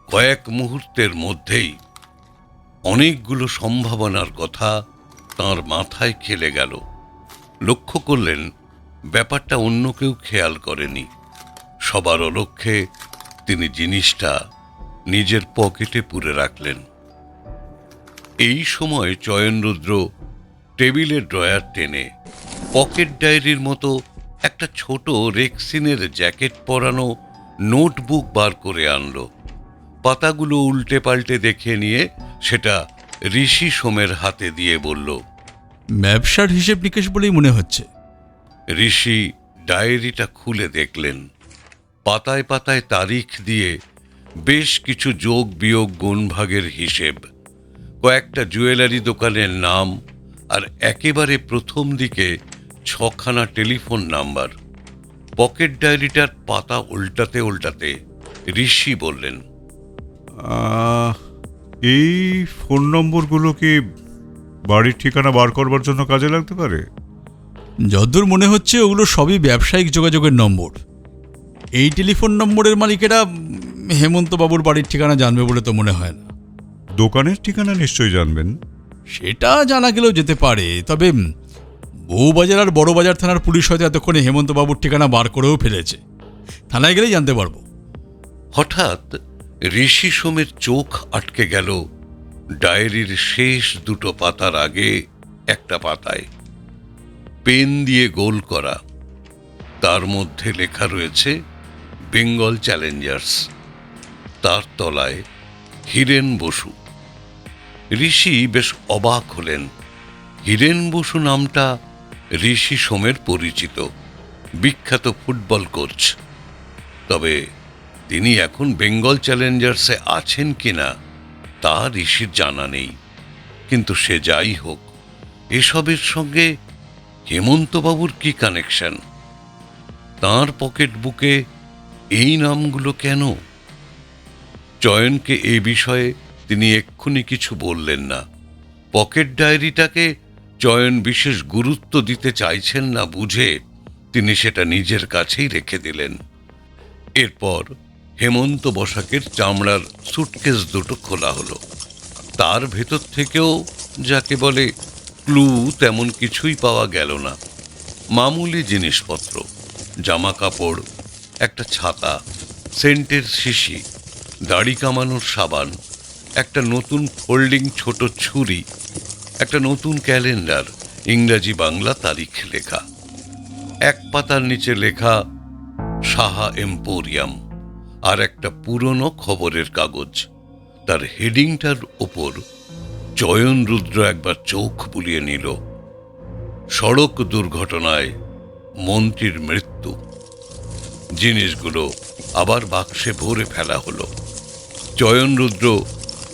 [SPEAKER 4] কয়েক মুহূর্তের মধ্যেই অনেকগুলো সম্ভাবনার কথা তাঁর মাথায় খেলে গেল। লক্ষ্য করলেন ব্যাপারটা অন্য কেউ খেয়াল করেনি। সবার অলক্ষ্যে তিনি জিনিসটা নিজের পকেটে পুরে রাখলেন। এই সময় চয়নরুদ্র টেবিলের ড্রয়ার টেনে পকেট ডায়েরির মতো একটা ছোট রেক্সিনের জ্যাকেট পরানো নোটবুক বার করে আনলো। পাতাগুলো উল্টে পাল্টে দেখে নিয়ে সেটা ঋষি সোমের হাতে দিয়ে বলল,
[SPEAKER 5] ব্যবসার হিসেব নিকেশ বলেই মনে হচ্ছে।
[SPEAKER 4] ঋষি ডায়েরিটা খুলে দেখলেন। পাতায় পাতায় তারিখ দিয়ে বেশ কিছু যোগ বিয়োগ গুণভাগের হিসেব, কয়েকটা জুয়েলারি দোকানের নাম, আর একেবারে প্রথম দিকে 6খানা টেলিফোন নাম্বার। পকেট ডায়েরিটার পাতা উল্টাতে উল্টাতে ঋষি বললেন,
[SPEAKER 1] এই ফোন নম্বরগুলো কি বাড়ির ঠিকানা বার করবার জন্য কাজে লাগতে পারে?
[SPEAKER 5] যদ্দূর মনে হচ্ছে ওগুলো সবই ব্যবসায়িক যোগাযোগের নম্বর। এই টেলিফোন নম্বরের মালিকেরা হেমন্তবাবুর বাড়ির ঠিকানা জানবে বলে তো মনে হয় না।
[SPEAKER 1] দোকানের ঠিকানা নিশ্চয়ই জানবেন।
[SPEAKER 5] সেটা জানা গেলেও যেতে পারে, তবে বউবাজার আর বড়বাজার থানার পুলিশ হয়তো এতক্ষণে হেমন্তবাবুর ঠিকানা বার করেও ফেলেছে। থানায় গেলেই জানতে পারবো।
[SPEAKER 4] হঠাৎ ঋষি সোমের চোখ আটকে গেল ডায়েরির শেষ দুটো পাতার আগে একটা পাতায়, পেন দিয়ে গোল করা। তার মধ্যে লেখা রয়েছে বেঙ্গল চ্যালেঞ্জার্স, তার তলায় হীরেন বসু। ঋষি বেশ অবাক হলেন। হীরেন বসু নামটা ঋষি সোমের পরিচিত, বিখ্যাত ফুটবল কোচ। তবে তিনি এখন বেঙ্গল চ্যালেঞ্জার্সে আছেন কিনা তা ঋষির জানা নেই। কিন্তু সে যাই হোক, এসবের সঙ্গে হেমন্তবাবুর কি কানেকশন? তাঁর পকেট বুকে এই নামগুলো কেন? চয়নকে এ বিষয়ে তিনি এক্ষুনি কিছু বললেন না। পকেট ডায়েরিটাকে চয়ন বিশেষ গুরুত্ব দিতে চাইছেন না বুঝে তিনি সেটা নিজের কাছেই রেখে দিলেন। এরপর হেমন্ত বসাকের চামড়ার সুটকেস দুটো খোলা হলো। তার ভেতর থেকেও যাকে বলে ক্লু তেমন কিছুই পাওয়া গেল না। মামুলি জিনিসপত্র, জামা কাপড়, একটা ছাতা, সেন্টের শিশি, দাড়ি কামানোর সাবান, একটা নতুন ফোল্ডিং ছোট ছুরি, একটা নতুন ক্যালেন্ডার, ইংরাজি বাংলা তারিখ লেখা। এক পাতার নিচে লেখা সাহা এম্পোরিয়াম, আর একটা পুরনো খবরের কাগজ। তার হেডিংটার ওপর চয়নরুদ্র একবার চোখ বুলিয়ে নিল, সড়ক দুর্ঘটনায় মন্ত্রীর মৃত্যু। জিনিসগুলো আবার বাক্সে ভরে ফেলা হলো। চয়নরুদ্র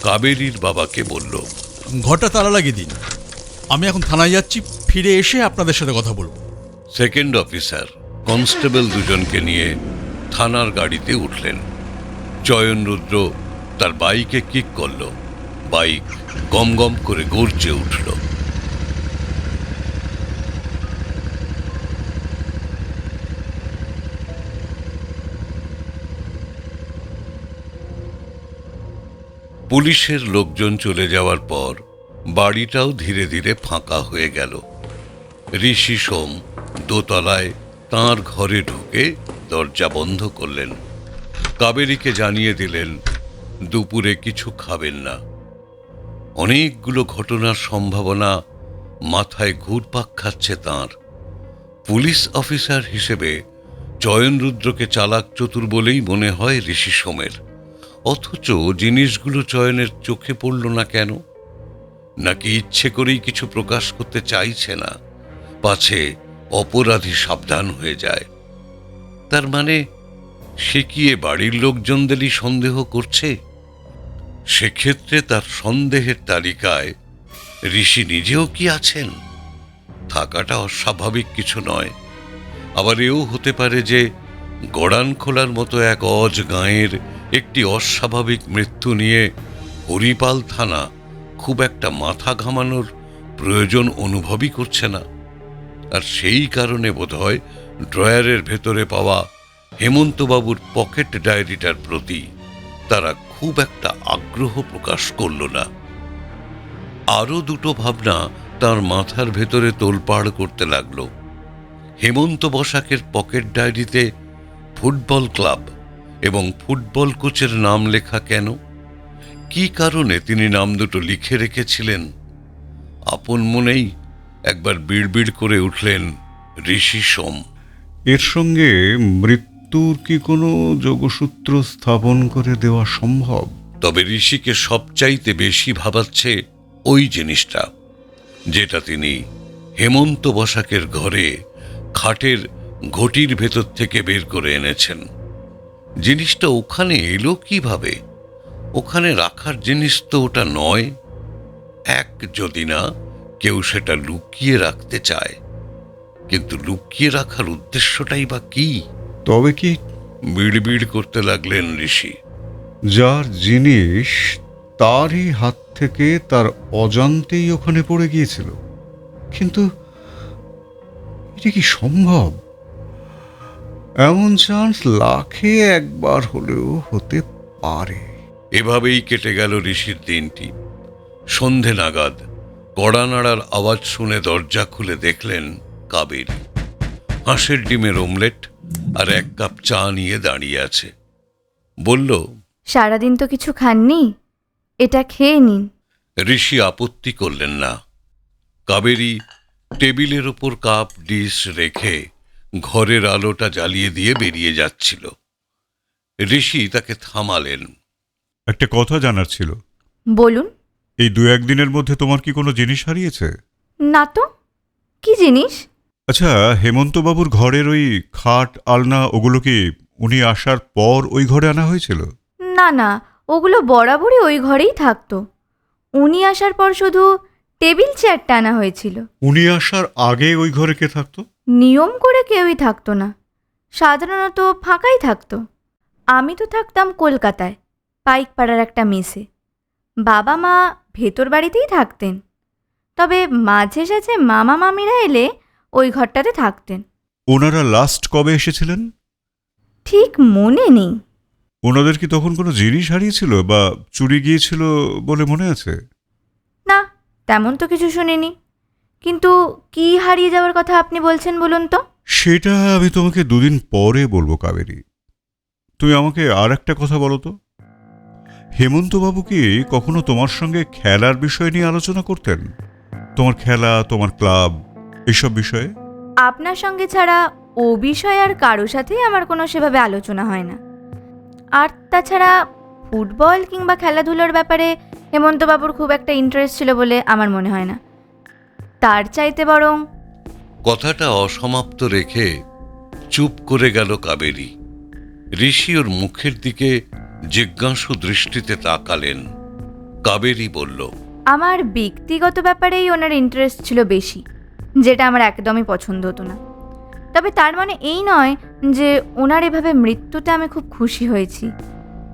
[SPEAKER 4] কাবেরীর বাবাকে বলল,
[SPEAKER 5] ঘরটা তালা লাগিয়ে দিন, আমি এখন থানায় যাচ্ছি, ফিরে এসে আপনাদের সাথে কথা বলবো।
[SPEAKER 4] সেকেন্ড অফিসার কনস্টেবল দুজনকে নিয়ে থানার গাড়িতে উঠলেন। চয়নরুদ্র তার বাইকে কিক করল। বাইক গম গম করে গর্জে উঠল। পুলিশের লোকজন চলে যাওয়ার পর বাড়িটাও ধীরে ধীরে ফাঁকা হয়ে গেল। ঋষি সোম দোতলায় তাঁর ঘরে ঢুকে দরজা বন্ধ করলেন। কাবেরীকে জানিয়ে দিলেন দুপুরে কিছু খাবেন না। অনেকগুলো ঘটনার সম্ভাবনা মাথায় ঘুরপাক খাচ্ছে তাঁর। পুলিশ অফিসার হিসেবে চয়নরুদ্রকে চালাক চতুর বলেই মনে হয় ঋষি সোমের। অথচ জিনিসগুলো চয়নের চোখে পড়ল না কেন? নাকি ইচ্ছে করেই কিছু প্রকাশ করতে চাইছে না? পাছে অপরাধী সাবধান হয়ে যায়। তার মানে সে কি এ বাড়ির লোকজনদেরই সন্দেহ করছে? সেক্ষেত্রে তার সন্দেহের তালিকায় ঋষি নিজেও কি আছেন? থাকাটা অস্বাভাবিক কিছু নয়। আবার এও হতে পারে যে গড়ান খোলার মতো এক অজ গাঁয়ের একটি অস্বাভাবিক মৃত্যু নিয়ে হরিপাল থানা খুব একটা মাথা ঘামানোর প্রয়োজন অনুভবই করছে না। আর সেই কারণে বোধহয় ড্রয়ারের ভেতরে পাওয়া হেমন্তবাবুর পকেট ডায়েরিটার প্রতি তারা খুব একটা আগ্রহ প্রকাশ করল না। আরও দুটো ভাবনা তার মাথার ভেতরে তোলপাড় করতে লাগল। হেমন্ত বসাকের পকেট ডায়েরিতে ফুটবল ক্লাব এবং ফুটবল কোচের নাম লেখা কেন? কি কারণে তিনি নাম দুটো লিখে রেখেছিলেন? আপন মনেই একবার বিড়বিড় করে উঠলেন ঋষি সোম।
[SPEAKER 1] এর সঙ্গে মৃত্যুর কি কোনো যোগসূত্র স্থাপন করে দেওয়া সম্ভব?
[SPEAKER 4] তবে ঋষিকে সবচাইতে বেশি ভাবাচ্ছে ওই জিনিসটা, যেটা তিনি হেমন্ত বসাকের ঘরে খাটের ঘটির ভেতর থেকে বের করে এনেছেন। জিনিসটা ওখানে এলো কিভাবে? ওখানে রাখার জিনিস তো ওটা নয়। যদি না কেউ সেটা লুকিয়ে রাখতে চায়, কিন্তু লুকিয়ে রাখার উদ্দেশ্যটাই বা কি?
[SPEAKER 1] তবে কি
[SPEAKER 4] বিড়বিড় করতে লাগলেন ঋষি।
[SPEAKER 1] যার জিনিস তারই হাত থেকে তার অজান্তেই ওখানে পড়ে গিয়েছিল, কিন্তু এটা কি সম্ভব? এমন চান্স লাখে একবার হলেও হতে পারে।
[SPEAKER 4] এভাবেই কেটে গেল ঋষির দিনটি। সন্ধে নাগাদ কড়া নাড়ার আওয়াজ শুনে দরজা খুলে দেখলেন কাবেরী হাঁসের ডিমের অমলেট আর এক কাপ চা নিয়ে দাঁড়িয়ে আছে। বলল,
[SPEAKER 3] সারাদিন তো কিছু খাননি, এটা খেয়ে নিন।
[SPEAKER 4] ঋষি আপত্তি করলেন না। কাবেরী টেবিলের ওপর কাপ ডিশ রেখে ঘরের আলোটা জ্বালিয়ে দিয়ে বেরিয়ে যাচ্ছিল। ঋষি তাকে থামালেন।
[SPEAKER 1] একটা কথা জানার ছিল।
[SPEAKER 3] বলুন।
[SPEAKER 1] এই 2-1 দিনের মধ্যে তোমার কি কোনো জিনিস হারিয়েছে?
[SPEAKER 3] না তো, কি জিনিস?
[SPEAKER 1] আচ্ছা, হেমন্তবাবুর ঘরের ওই খাট আলনা, ওগুলো কি উনি আসার পর ওই ঘরে আনা হয়েছিল?
[SPEAKER 3] না না, ওগুলো বরাবরই ওই ঘরেই থাকতো। উনি আসার পর শুধু টেবিল চেয়ারটা আনা হয়েছিল।
[SPEAKER 1] উনি আসার আগে ওই ঘরে কে থাকতো?
[SPEAKER 3] নিয়ম করে কেউই থাকতো না, সাধারণত ফাঁকাই থাকতো। আমি তো থাকতাম কলকাতায়, পাইকপাড়ার একটা মেসে। বাবা মা ভেতর বাড়িতেই থাকতেন, তবে মাঝে সাঝে মামা মামিরা এলে ওই ঘরটাতে থাকতেন।
[SPEAKER 1] ওনারা লাস্ট কবে এসেছিলেন?
[SPEAKER 3] ঠিক মনে নেই।
[SPEAKER 1] ওনাদের কি তখন কোনো জিনিস হারিয়েছিল বা চুরি গিয়েছিল বলে মনে আছে?
[SPEAKER 3] না, তেমন তো কিছু শুনিনি। কিন্তু কি হারিয়ে যাওয়ার কথা আপনি বলছেন বলুন তো?
[SPEAKER 1] সেটা আমি তোমাকে 2 দিন পরে বলবো কাবেরী। তুমি আমাকে আর একটা কথা বলো তো, হেমন্তবাবু কি কখনো তোমার সঙ্গে খেলার বিষয় নিয়ে আলোচনা করতেন? তোমার খেলা, তোমার ক্লাব, এইসব বিষয়ে?
[SPEAKER 3] আপনার সঙ্গে ছাড়া ও বিষয়ে আর কারো সাথেই আমার কোনো সেভাবে আলোচনা হয় না। আর তাছাড়া ফুটবল কিংবা খেলাধুলোর ব্যাপারে হেমন্তবাবুর খুব একটা ইন্টারেস্ট ছিল বলে আমার মনে হয় না। তার চাইতে বরং...
[SPEAKER 4] কথাটা অসমাপ্ত রেখে চুপ করে গেল কাবেরী। ঋষি ওর মুখের দিকে জিজ্ঞাসু দৃষ্টিতে তাকালেন। কাবেরী বলল,
[SPEAKER 3] আমার ব্যক্তিগত ব্যাপারেই ওনার ইন্টারেস্ট ছিল বেশি, যেটা আমার একদমই পছন্দ হতো না। তবে তার মানে এই নয় যে ওনার এভাবে মৃত্যুতে আমি খুব খুশি হয়েছি।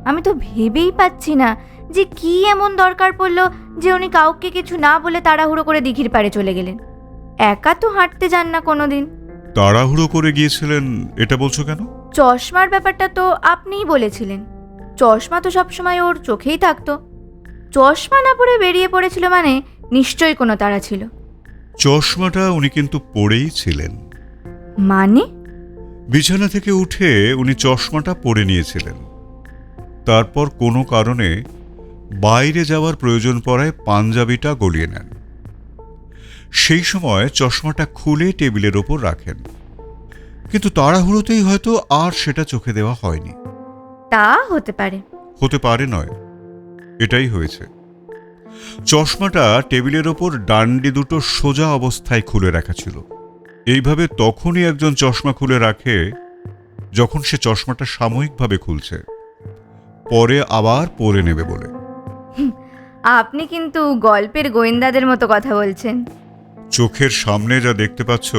[SPEAKER 3] আমি তো ভেবেই পাচ্ছি না যে কি এমন দরকার পড়লো যে উনি কাউকে কিছু না বলে তাড়াহুড়ো করে দিঘির পাড়ে চলে গেলেন। একা তো হাঁটতে যান না কোনোদিন।
[SPEAKER 1] তাড়াহুড়ো করে গিয়েছিলেন এটা বলছো কেন?
[SPEAKER 3] চশমার ব্যাপারটা তো আপনিই বলেছিলেন। চশমা তো সবসময় ওর চোখেই থাকতো। চশমা না পরে বেরিয়ে পড়েছিল মানে নিশ্চয়ই কোনো তাড়া ছিল।
[SPEAKER 1] চশমাটা উনি কিন্তু পরেই ছিলেন।
[SPEAKER 3] মানে?
[SPEAKER 1] বিছানা থেকে উঠে উনি চশমাটা পরে নিয়েছিলেন। তারপর কোনো কারণে বাইরে যাওয়ার প্রয়োজন পড়ায় পাঞ্জাবিটা গলিয়ে নেন। সেই সময় চশমাটা খুলে টেবিলের ওপর রাখেন, কিন্তু তাড়াহুড়োতেই হয়তো আর সেটা চোখে দেওয়া হয়নি।
[SPEAKER 3] তা হতে পারে।
[SPEAKER 1] হতে পারে নয়, এটাই হয়েছে। চশমাটা টেবিলের ওপর ডান্ডি দুটো সোজা অবস্থায় খুলে রাখা ছিল। এইভাবে তখনই একজন চশমা খুলে রাখে যখন সে চশমাটা সাময়িকভাবে খুলছে, পরে আবার পরে নেবে বলে।
[SPEAKER 3] আপনি কিন্তু গল্পের গোয়েন্দাদের মতো কথা বলছেন।
[SPEAKER 1] চোখের সামনে যা দেখতে পাচ্ছ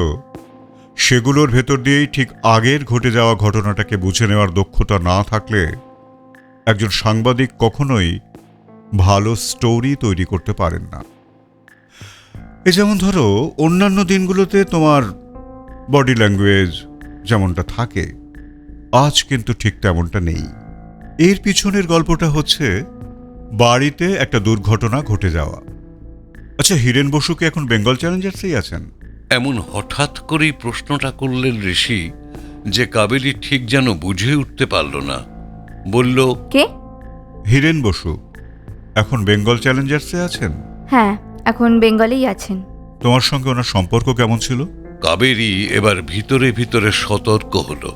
[SPEAKER 1] সেগুলোর ভেতর দিয়েই ঠিক আগের ঘটে যাওয়া ঘটনাটাকে বুঝে নেওয়ার দক্ষতা না থাকলে একজন সাংবাদিক কখনোই ভালো স্টোরি তৈরি করতে পারেন না। এই যেমন ধরো, অন্যান্য দিনগুলোতে তোমার বডি ল্যাঙ্গুয়েজ যেমনটা থাকে, আজ কিন্তু ঠিক তেমনটা নেই। এর পিছনের গল্পটা হচ্ছে বাড়িতে একটা দুর্ঘটনা ঘটে যাওয়া। আচ্ছা, হিরেন বসু কি এখন বেঙ্গল চ্যালেঞ্জার্সেই আছেন?
[SPEAKER 4] এমন হঠাৎ করেই প্রশ্নটা করলেন ঋষি যে কাবেরী ঠিক যেন বুঝে উঠতে পারল না। বলল,
[SPEAKER 3] কে?
[SPEAKER 1] হিরেন বসু এখন বেঙ্গল চ্যালেঞ্জার্সে আছেন?
[SPEAKER 3] হ্যাঁ, এখন বেঙ্গলেই আছেন।
[SPEAKER 1] তোমার সঙ্গে ওনার সম্পর্ক কেমন ছিল?
[SPEAKER 4] কাবেরী এবার ভিতরে ভিতরে সতর্ক হলো।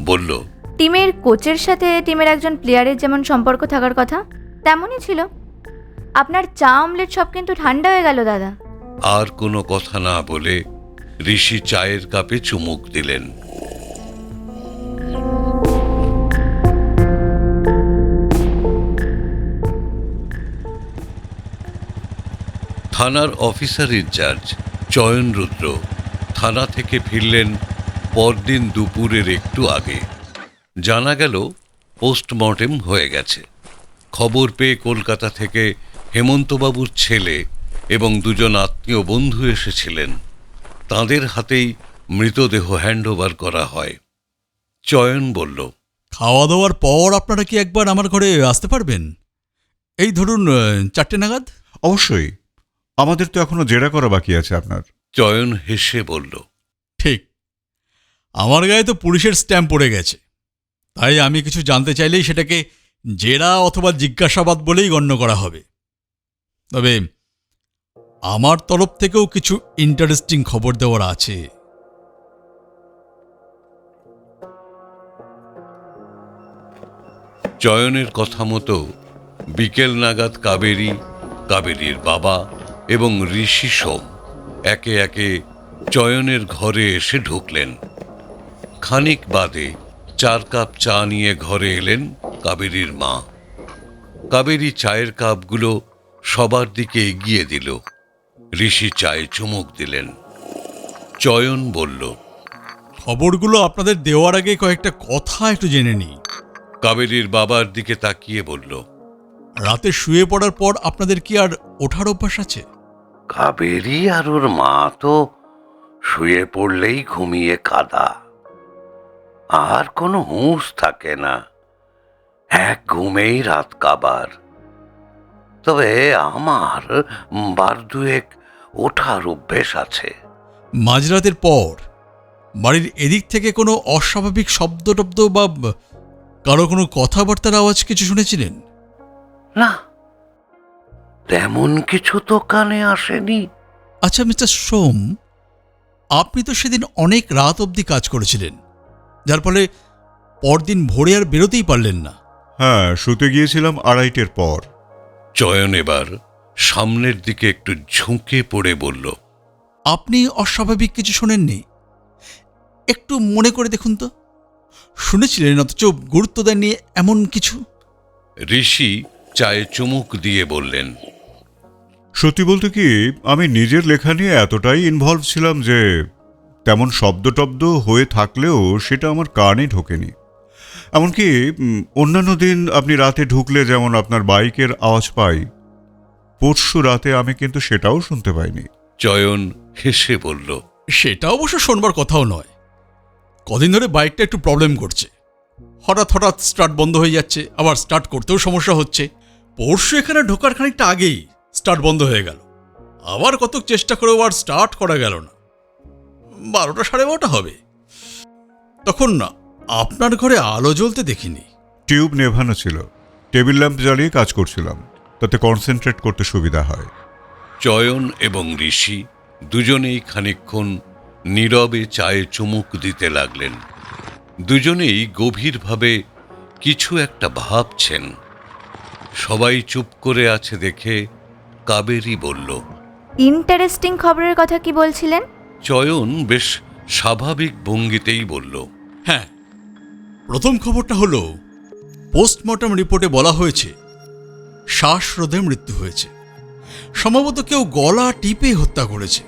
[SPEAKER 4] বলল,
[SPEAKER 3] টিমের কোচের সাথে টিমের একজন প্লেয়ারের যেমন সম্পর্ক থাকার কথা তেমনই ছিল। আপনার চা অমলেট সব কিন্তু ঠান্ডা হয়ে গেল দাদা।
[SPEAKER 4] আর কোনো কথা না বলে ঋষি চায়ের কাপে চুমুক দিলেন। থানার অফিসার ইনচার্জ চয়ন রুদ্র থানা থেকে ফিরলেন পরদিন দুপুরের একটু আগে। জানা গেল পোস্টমর্টেম হয়ে গেছে। খবর পেয়ে কলকাতা থেকে হেমন্তবাবুর ছেলে এবং দুজন আত্মীয় বন্ধু এসেছিলেন। তাদের হাতেই মৃতদেহ হ্যান্ডওভার করা হয়। চয়ন বলল,
[SPEAKER 5] খাওয়া দাওয়ার পর আপনারা কি একবার আমার ঘরে আসতে পারবেন? এই ধরুন 4টে নাগাদ।
[SPEAKER 1] অবশ্যই, আমাদের তো এখনো জেরা করা বাকি আছে আপনার।
[SPEAKER 4] চয়ন হেসে বলল,
[SPEAKER 5] ঠিক, আমার গায়ে তো পুলিশের স্ট্যাম্প পড়ে গেছে, তাই আমি কিছু জানতে চাইলেই সেটাকে জেরা অথবা জিজ্ঞাসাবাদ বলেই গণ্য করা হবে। তবে আমার তরফ থেকেও কিছু ইন্টারেস্টিং খবর দেওয়ার আছে।
[SPEAKER 4] চয়নের কথা মতো বিকেল নাগাদ কাবেরীর বাবা এবং ঋষি সোম একে একে চয়নের ঘরে এসে ঢুকলেন। খানিক বাদে 4 কাপ চা নিয়ে ঘরে এলেন কাবেরীর মা। কাবেরী চায়ের কাপগুলো সবার দিকে এগিয়ে দিল। ঋষি চায়ে চুমুক দিলেন। চয়ন বলল,
[SPEAKER 5] খবরগুলো আপনাদের দেওয়ার আগে কয়েকটা কথা একটু জেনে নিই।
[SPEAKER 4] কাবেরীর বাবার দিকে তাকিয়ে বলল,
[SPEAKER 5] রাতে শুয়ে পড়ার পর আপনাদের কি আর ওঠার অভ্যাস আছে?
[SPEAKER 4] কাবেরী আর ওর মা তো শুয়ে পড়লেই ঘুমিয়ে কাদা, আর কোনো হুঁশ থাকে না। এক ঘুমেই রাত কাবার। তবে আমার 12 ওঠার অভ্যেস আছে।
[SPEAKER 5] মাঝরাতের পর বাড়ির এদিক থেকে কোনো অস্বাভাবিক শব্দ টব্দ বা কারো কোনো কথাবার্তার আওয়াজ কিছু শুনেছিলেন?
[SPEAKER 4] না, তেমন কিছু তো কানে আসেনি।
[SPEAKER 5] আচ্ছা মিস্টার সোম, আপনি তো সেদিন অনেক রাত অবধি কাজ করেছিলেন, যার ফলে পরদিন ভোরে আর বেরোতেই পারলেন না।
[SPEAKER 1] হ্যাঁ, শুতে গিয়েছিলাম 2:30-এর পর।
[SPEAKER 4] চয়ন এবার সামনের দিকে একটু ঝুঁকে পড়ে বলল,
[SPEAKER 5] আপনি অস্বাভাবিক কিছু শোনেননি? একটু মনে করে দেখুন তো, শুনেছিলেন অথচ গুরুত্ব দেননি এমন কিছু?
[SPEAKER 4] ঋষি চায়ে চুমুক দিয়ে বললেন,
[SPEAKER 1] সত্যি বলতে কি, আমি নিজের লেখা নিয়ে এতটাই ইনভলভ ছিলাম যে তেমন শব্দটব্দ হয়ে থাকলেও সেটা আমার কানে ঢোকেনি। এমনকি অন্যান্য দিন আপনি রাতে ঢুকলে যেমন আপনার বাইকের আওয়াজ পাই, পরশু রাতে আমি কিন্তু সেটাও শুনতে পাইনি।
[SPEAKER 4] চয়ন হেসে বলল,
[SPEAKER 5] সেটা অবশ্য শোনবার কথাও নয়। কদিন ধরে বাইকটা একটু প্রবলেম করছে, হঠাৎ হঠাৎ স্টার্ট বন্ধ হয়ে যাচ্ছে, আবার স্টার্ট করতেও সমস্যা হচ্ছে। পরশু এখানে ঢোকার খানিকটা আগেই স্টার্ট বন্ধ হয়ে গেল, আবার কত চেষ্টা করেও আর স্টার্ট করা গেল না। 12টা 12:30 হবে। তখন না আপনার ঘরে আলো জ্বলতে দেখিনি।
[SPEAKER 1] টিউব নেভানো ছিল, টেবিল ল্যাম্প জ্বালিয়ে কাজ করছিলাম, তাতে কনসেন্ট্রেট করতে সুবিধা হয়।
[SPEAKER 4] চয়ন এবং ঋষি দুজনেই খানিকক্ষণ নীরবে চায়ে চুমুক দিতে লাগলেন। দুজনেই গভীরভাবে কিছু একটা ভাবছেন। সবাই চুপ করে আছে দেখে কাবেরী বলল,
[SPEAKER 3] ইন্টারেস্টিং খবরের কথা কি বলছিলেন?
[SPEAKER 4] চয়ন বেশ স্বাভাবিক ভঙ্গিতেই বলল,
[SPEAKER 5] হ্যাঁ, প্রথম খবরটা হলো পোস্টমর্টম রিপোর্টে বলা হয়েছে শ্বাসরোধে মৃত্যু হয়েছে। সম্ভবত কেউ গলা টিপে হত্যা করেছে।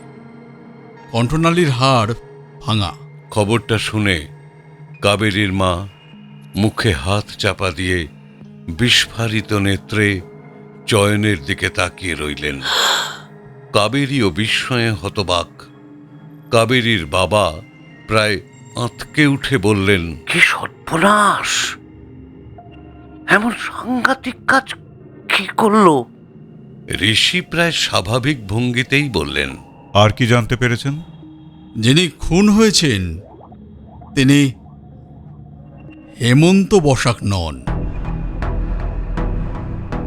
[SPEAKER 5] কণ্ঠনালীর হাড় ভাঙা।
[SPEAKER 4] খবরটা শুনে কাবেরীর মা মুখে হাত চাপা দিয়ে বিস্ফারিত নেত্রে চয়নের দিকে তাকিয়ে রইলেন। কাবেরীও বিস্ময়ে হতবাক। কাবেরীর বাবা প্রায় আঁতকে উঠে বললেন,
[SPEAKER 7] কি সর্বনাশ! এমন সাংঘাতিক কাজ কি করলো?
[SPEAKER 4] ঋষি প্রায় স্বাভাবিক ভঙ্গিতেই বললেন,
[SPEAKER 1] আর কি জানতে পেরেছেন?
[SPEAKER 5] যিনি খুন হয়েছেন তিনি হেমন্ত বসাক নন।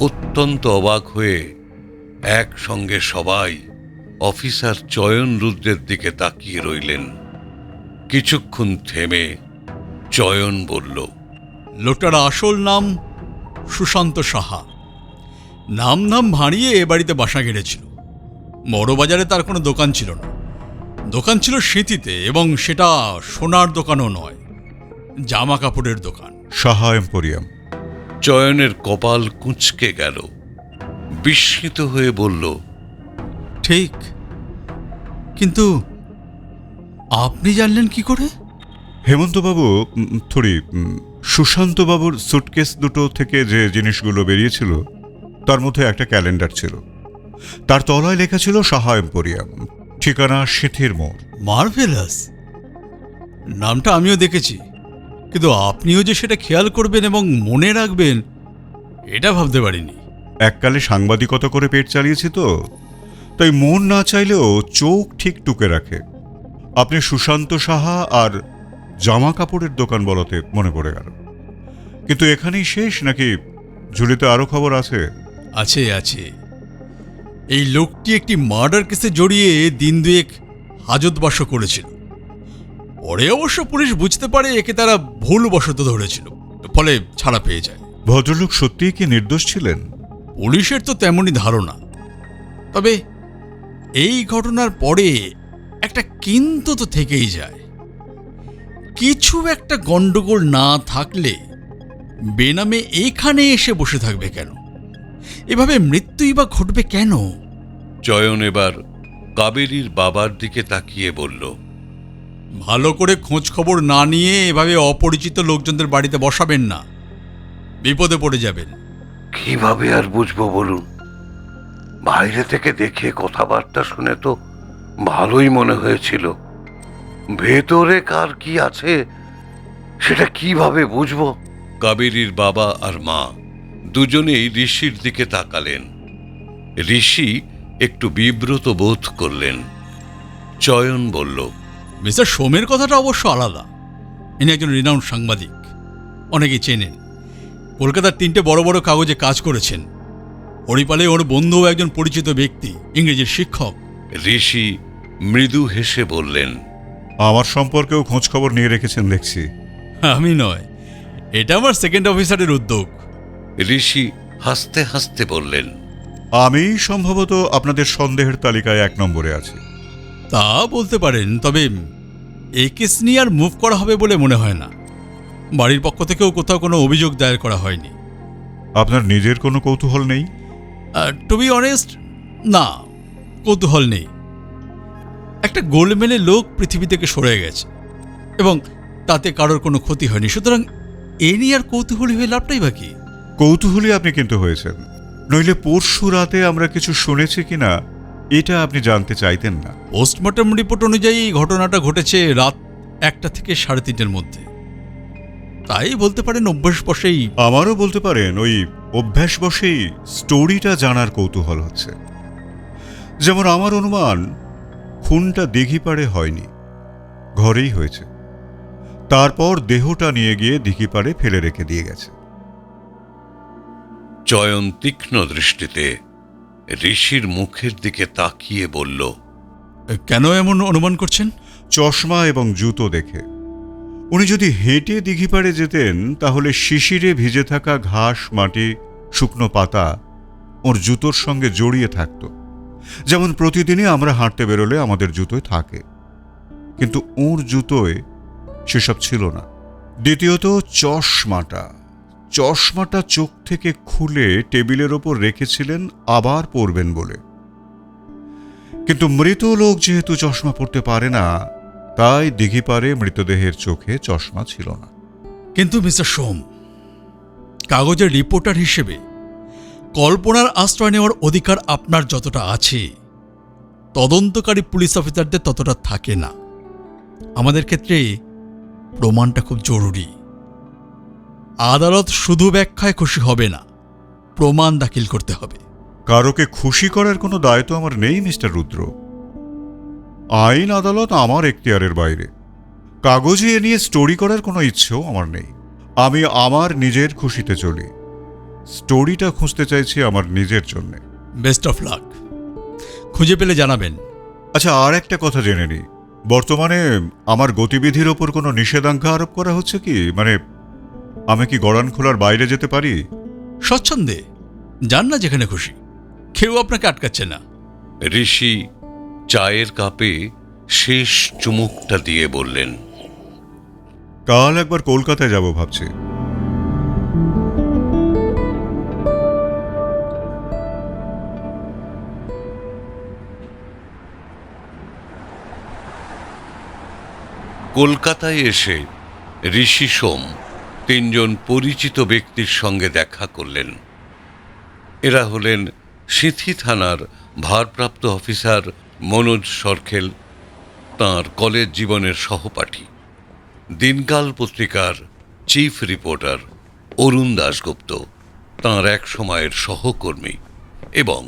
[SPEAKER 4] অত্যন্ত অবাক হয়ে একসঙ্গে সবাই অফিসার চয়ন রুদ্রের দিকে তাকিয়ে রইলেন। কিছুক্ষণ থেমে চয়ন বলল,
[SPEAKER 5] লোকটার আসল নাম সুশান্ত সাহা। নাম ভাঁড়িয়ে এ বাড়িতে বাসা গেড়েছিল। বড়বাজারে তার কোনো দোকান ছিল না। দোকান ছিল সিঁথিতে, এবং সেটা সোনার দোকানও নয়, জামা কাপড়ের দোকান।
[SPEAKER 1] সাহা এম্পোরিয়াম।
[SPEAKER 4] চয়নের কপাল কুঁচকে গেল। বিস্মিত হয়ে বলল,
[SPEAKER 5] ঠিক, কিন্তু আপনি জানলেন কি করে?
[SPEAKER 1] হেমন্তবাবু সুশান্তবাবুর সুটকেস দুটো থেকে যে জিনিসগুলো বেরিয়েছিল তার মধ্যে একটা ক্যালেন্ডার ছিল। তার তলায় লেখা ছিল সাহা এম্পোরিয়াম, ঠিকানা সিঁথির মোড়।
[SPEAKER 5] মার্ভেলাস! নামটা আমিও দেখেছি, কিন্তু আপনিও যে সেটা খেয়াল করবেন এবং মনে রাখবেন এটা ভাবতে পারিনি।
[SPEAKER 1] এককালে সাংবাদিকতা করে পেট চালিয়েছি তো, তাই মন না চাইলেও চোখ ঠিক টুকে রাখে। আপনি সুশান্ত সাহা আর জামা কাপড়ের দোকান বলতে মনে পড়ে গেল। কিন্তু এখানেই শেষ নাকি ঝুলিতে আরো খবর আছে?
[SPEAKER 5] আছে আছে। এই লোকটি একটি মার্ডার কেসে জড়িয়ে দিন দুয়েক হাজতবাস করেছিল। পরে অবশ্য পুলিশ বুঝতে পারে একে তারা ভুলবশত ধরেছিল, ফলে ছাড়া পেয়ে যায়।
[SPEAKER 1] ভদ্রলোক সত্যিই কি নির্দোষ ছিলেন?
[SPEAKER 5] পুলিশের তো তেমনই ধারণা। তবে এই ঘটনার পরে একটা কিন্তু তো থেকেই যায়। কিছু একটা গন্ডগোল না থাকলে বেনামে এইখানে এসে বসে থাকবে কেন? এভাবে মৃত্যুই বা ঘটবে কেন?
[SPEAKER 4] চয়ন এবার কাবেরীর বাবার দিকে তাকিয়ে বলল,
[SPEAKER 5] ভালো করে খোঁজ খবর না নিয়ে এভাবে অপরিচিত লোকজনদের বাড়িতে বসাবেন না, বিপদে পড়ে যাবেন।
[SPEAKER 7] কিভাবে আর বুঝবো বলুন? বাইরে থেকে দেখে কথাবার্তা শুনে তো ভালোই মনে হয়েছিল। ভেতরে কার কি আছে সেটা কিভাবে বুঝবো?
[SPEAKER 4] কাবেরীর বাবা আর মা দুজনেই ঋষির দিকে তাকালেন। ঋষি একটু বিব্রত বোধ করলেন। চয়ন বলল,
[SPEAKER 5] মিস্টার সোমের কথাটা অবশ্য আলাদা। ইনি একজন রিনাউন্ড সাংবাদিক, অনেকেই চেনেন। কলকাতার 3টে বড় বড় কাগজে কাজ করেছেন। হরিপালে ওর বন্ধুও একজন পরিচিত ব্যক্তি, ইংরেজির শিক্ষক।
[SPEAKER 4] ঋষি মৃদু হেসে বললেন,
[SPEAKER 1] আমার সম্পর্কেও খোঁজ খবর নিয়ে রেখেছেন দেখছি।
[SPEAKER 5] আমি নয়, এটা আমার সেকেন্ড অফিসারের উদ্যোগ।
[SPEAKER 4] ঋষি হাসতে হাসতে বললেন,
[SPEAKER 1] আমি সম্ভবত আপনাদের সন্দেহের তালিকায় 1 নম্বরে আছি।
[SPEAKER 5] তা বলতে পারেন, তবে এই কেস নিয়ে আর মুভ করা হবে বলে মনে হয় না। বাড়ির পক্ষ থেকেও কোথাও কোনো অভিযোগ দায়ের করা হয়নি।
[SPEAKER 1] আপনার নিজের কোনো কৌতূহল নেই?
[SPEAKER 5] টু বি অনেস্ট, না, কৌতূহল নেই। একটা গোলমেলে লোক পৃথিবী থেকে সরে গেছে এবং তাতে কারোর কোনো ক্ষতি হয়নি, সুতরাং এ নিয়ে আর কৌতূহলী হয়ে লাভটাই বাকি।
[SPEAKER 1] কৌতূহলী আপনি কিন্তু হয়েছেন, নইলে পরশু রাতে আমরা কিছু শুনেছি কিনা এটা আপনি জানতে চাইতেন না।
[SPEAKER 5] পোস্টমর্টম রিপোর্ট অনুযায়ী ঘটনাটা ঘটেছে রাত 1টা থেকে 3:30-এর মধ্যে। তাই বলতে পারেন অভ্যাস বশেই।
[SPEAKER 1] আমারও বলতে পারেন ওই অভ্যাস বশেই স্টোরিটা জানার কৌতূহল হচ্ছে। যেমন আমার অনুমান খুনটা দিঘিপাড়ে হয়নি, ঘরেই হয়েছে। তারপর দেহটা নিয়ে গিয়ে দিঘিপাড়ে ফেলে রেখে দিয়ে গেছে।
[SPEAKER 4] চয়ন তীক্ষ্ণ দৃষ্টিতে ঋষির মুখের দিকে তাকিয়ে বলল,
[SPEAKER 5] কেন এমন অনুমান করছেন?
[SPEAKER 1] চশমা এবং জুতো দেখে। উনি যদি হেঁটে দিঘিপাড়ে যেতেন তাহলে শিশিরে ভিজে থাকা ঘাস, মাটি, শুকনো পাতা ওর জুতোর সঙ্গে জড়িয়ে থাকত, যেমন প্রতিদিনই আমরা হাঁটতে বেরোলে আমাদের জুতোয় থাকে। কিন্তু ওর জুতোয় সেসব ছিল না। দ্বিতীয়ত চশমাটা চোখ থেকে খুলে টেবিলের ওপর রেখেছিলেন আবার পরবেন বলে। কিন্তু মৃত লোক যেহেতু চশমা পরতে পারে না, তাই দিঘিপাড়ে মৃতদেহের চোখে চশমা ছিল না।
[SPEAKER 5] কিন্তু মিস্টার সোম, কাগজের রিপোর্টার হিসেবে কল্পনার আশ্রয় নেওয়ার অধিকার আপনার যতটা আছে, তদন্তকারী পুলিশ অফিসারদের ততটা থাকে না। আমাদের ক্ষেত্রে প্রমাণটা খুব জরুরি। আদালত শুধু ব্যাখ্যায় খুশি হবে না, প্রমাণ দাখিল করতে হবে।
[SPEAKER 1] কারোকে খুশি করার কোনো দায়িত্ব আমার নেই মিস্টার রুদ্র। আইন আদালত আমার এখতিয়ারের বাইরে। কাগজে এ নিয়ে স্টোরি করার কোনো ইচ্ছেও আমার নেই। আমি আমার নিজের খুশিতে চলি। স্টোরিটা খুঁজতে চাইছি আমার নিজের জন্যে।
[SPEAKER 5] Best of luck. খুঁজে পেলে জানাবেন।
[SPEAKER 1] আচ্ছা, আর একটা কথা জেনে নিই, বর্তমানে আমার গতিবিধির ওপর কোনো নিষেধাজ্ঞা আরোপ করা হচ্ছে কি? মানে আমি কি গড়ান খোলার বাইরে যেতে পারি?
[SPEAKER 5] স্বচ্ছন্দে যান না যেখানে খুশি, কেউ আপনাকে আটকাচ্ছে না।
[SPEAKER 4] ঋষি চায়ের কাপে শেষ চুমুকটা দিয়ে বললেন,
[SPEAKER 1] কাল একবার কলকাতায় যাব ভাবছি।
[SPEAKER 4] কলকাতায় এসে ঋষি সোম 3 জন পরিচিত ব্যক্তির সঙ্গে দেখা করলেন। এরা হলেন সিঁথি থানার ভারপ্রাপ্ত অফিসার মনোজ সরখেল, তাঁর কলেজ জীবনের সহপাঠী, দিনকাল পত্রিকার চিফ রিপোর্টার অরুণ দাশগুপ্ত, তাঁর এক সময়ের সহকর্মী, এবং